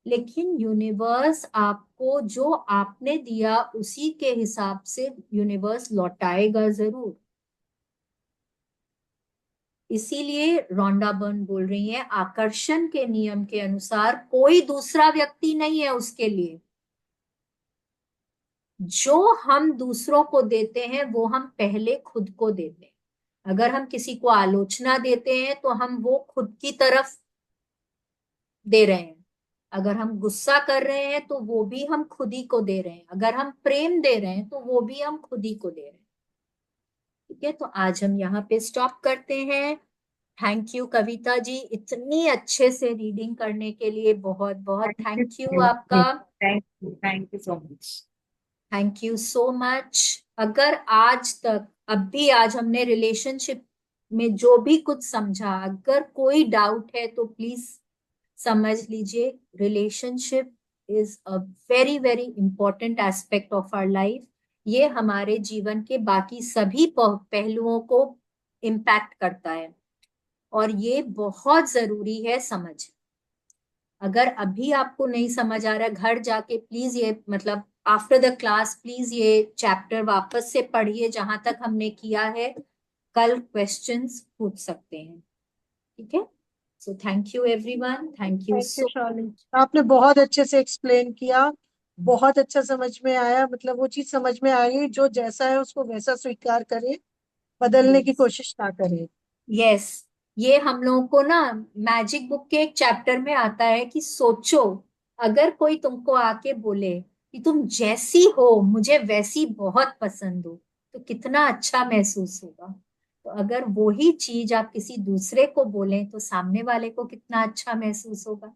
S1: लेकिन यूनिवर्स आपको जो आपने दिया उसी के हिसाब से यूनिवर्स लौटाएगा जरूर। इसीलिए रोंडा बर्न बोल रही है, आकर्षण के नियम के अनुसार कोई दूसरा व्यक्ति नहीं है उसके लिए। जो हम दूसरों को देते हैं वो हम पहले खुद को देते हैं। अगर हम किसी को आलोचना देते हैं तो हम वो खुद की तरफ दे रहे हैं। अगर हम गुस्सा कर रहे हैं तो वो भी हम खुद ही को दे रहे हैं। अगर हम प्रेम दे रहे हैं तो वो भी हम खुद ही को दे रहे हैं। ठीक है, तो आज हम यहाँ पे स्टॉप करते हैं। थैंक यू कविता जी, इतनी अच्छे से रीडिंग करने के लिए बहुत बहुत थैंक यू आपका।
S3: Thank you so much.
S1: Thank you so much. अगर आज तक, अब भी आज हमने रिलेशनशिप में जो भी कुछ समझा, अगर कोई डाउट है तो प्लीज समझ लीजिए, relationship is a very very important aspect of our life. ये हमारे जीवन के बाकी सभी पहलुओं को इम्पैक्ट करता है और ये बहुत जरूरी है समझ। अगर अभी आपको नहीं समझ आ रहा, घर जाके प्लीज ये मतलब आफ्टर द क्लास प्लीज ये चैप्टर वापस से पढ़िए जहां तक हमने किया है। कल क्वेश्चंस पूछ सकते हैं। ठीक है, so thank you everyone, thank you
S2: thank you
S1: so.
S2: Shalini, आपने बहुत अच्छे से एक्सप्लेन किया, बहुत अच्छा समझ में आया। मतलब वो चीज समझ में आ गई, जो जैसा है उसको वैसा स्वीकार करे, बदलने की कोशिश ना करे।
S1: यस, ये हम लोगों को ना मैजिक बुक के एक चैप्टर में आता है कि सोचो, अगर कोई तुमको आके बोले कि तुम जैसी हो मुझे वैसी बहुत पसंद हो, तो कितना अच्छा महसूस होगा। तो अगर वो ही चीज आप किसी दूसरे को बोलें तो सामने वाले को कितना अच्छा महसूस होगा,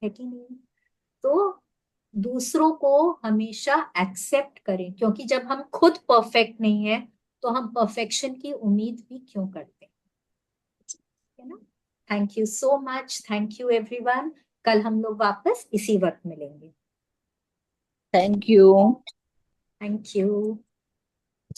S1: है कि नहीं? तो दूसरों को हमेशा एक्सेप्ट करें, क्योंकि जब हम खुद परफेक्ट नहीं है तो हम परफेक्शन की उम्मीद भी क्यों करते हैं, है ना? Thank you so much, thank you everyone. कल हम लोग वापस इसी वक्त मिलेंगे।
S3: Thank you.
S1: Thank you.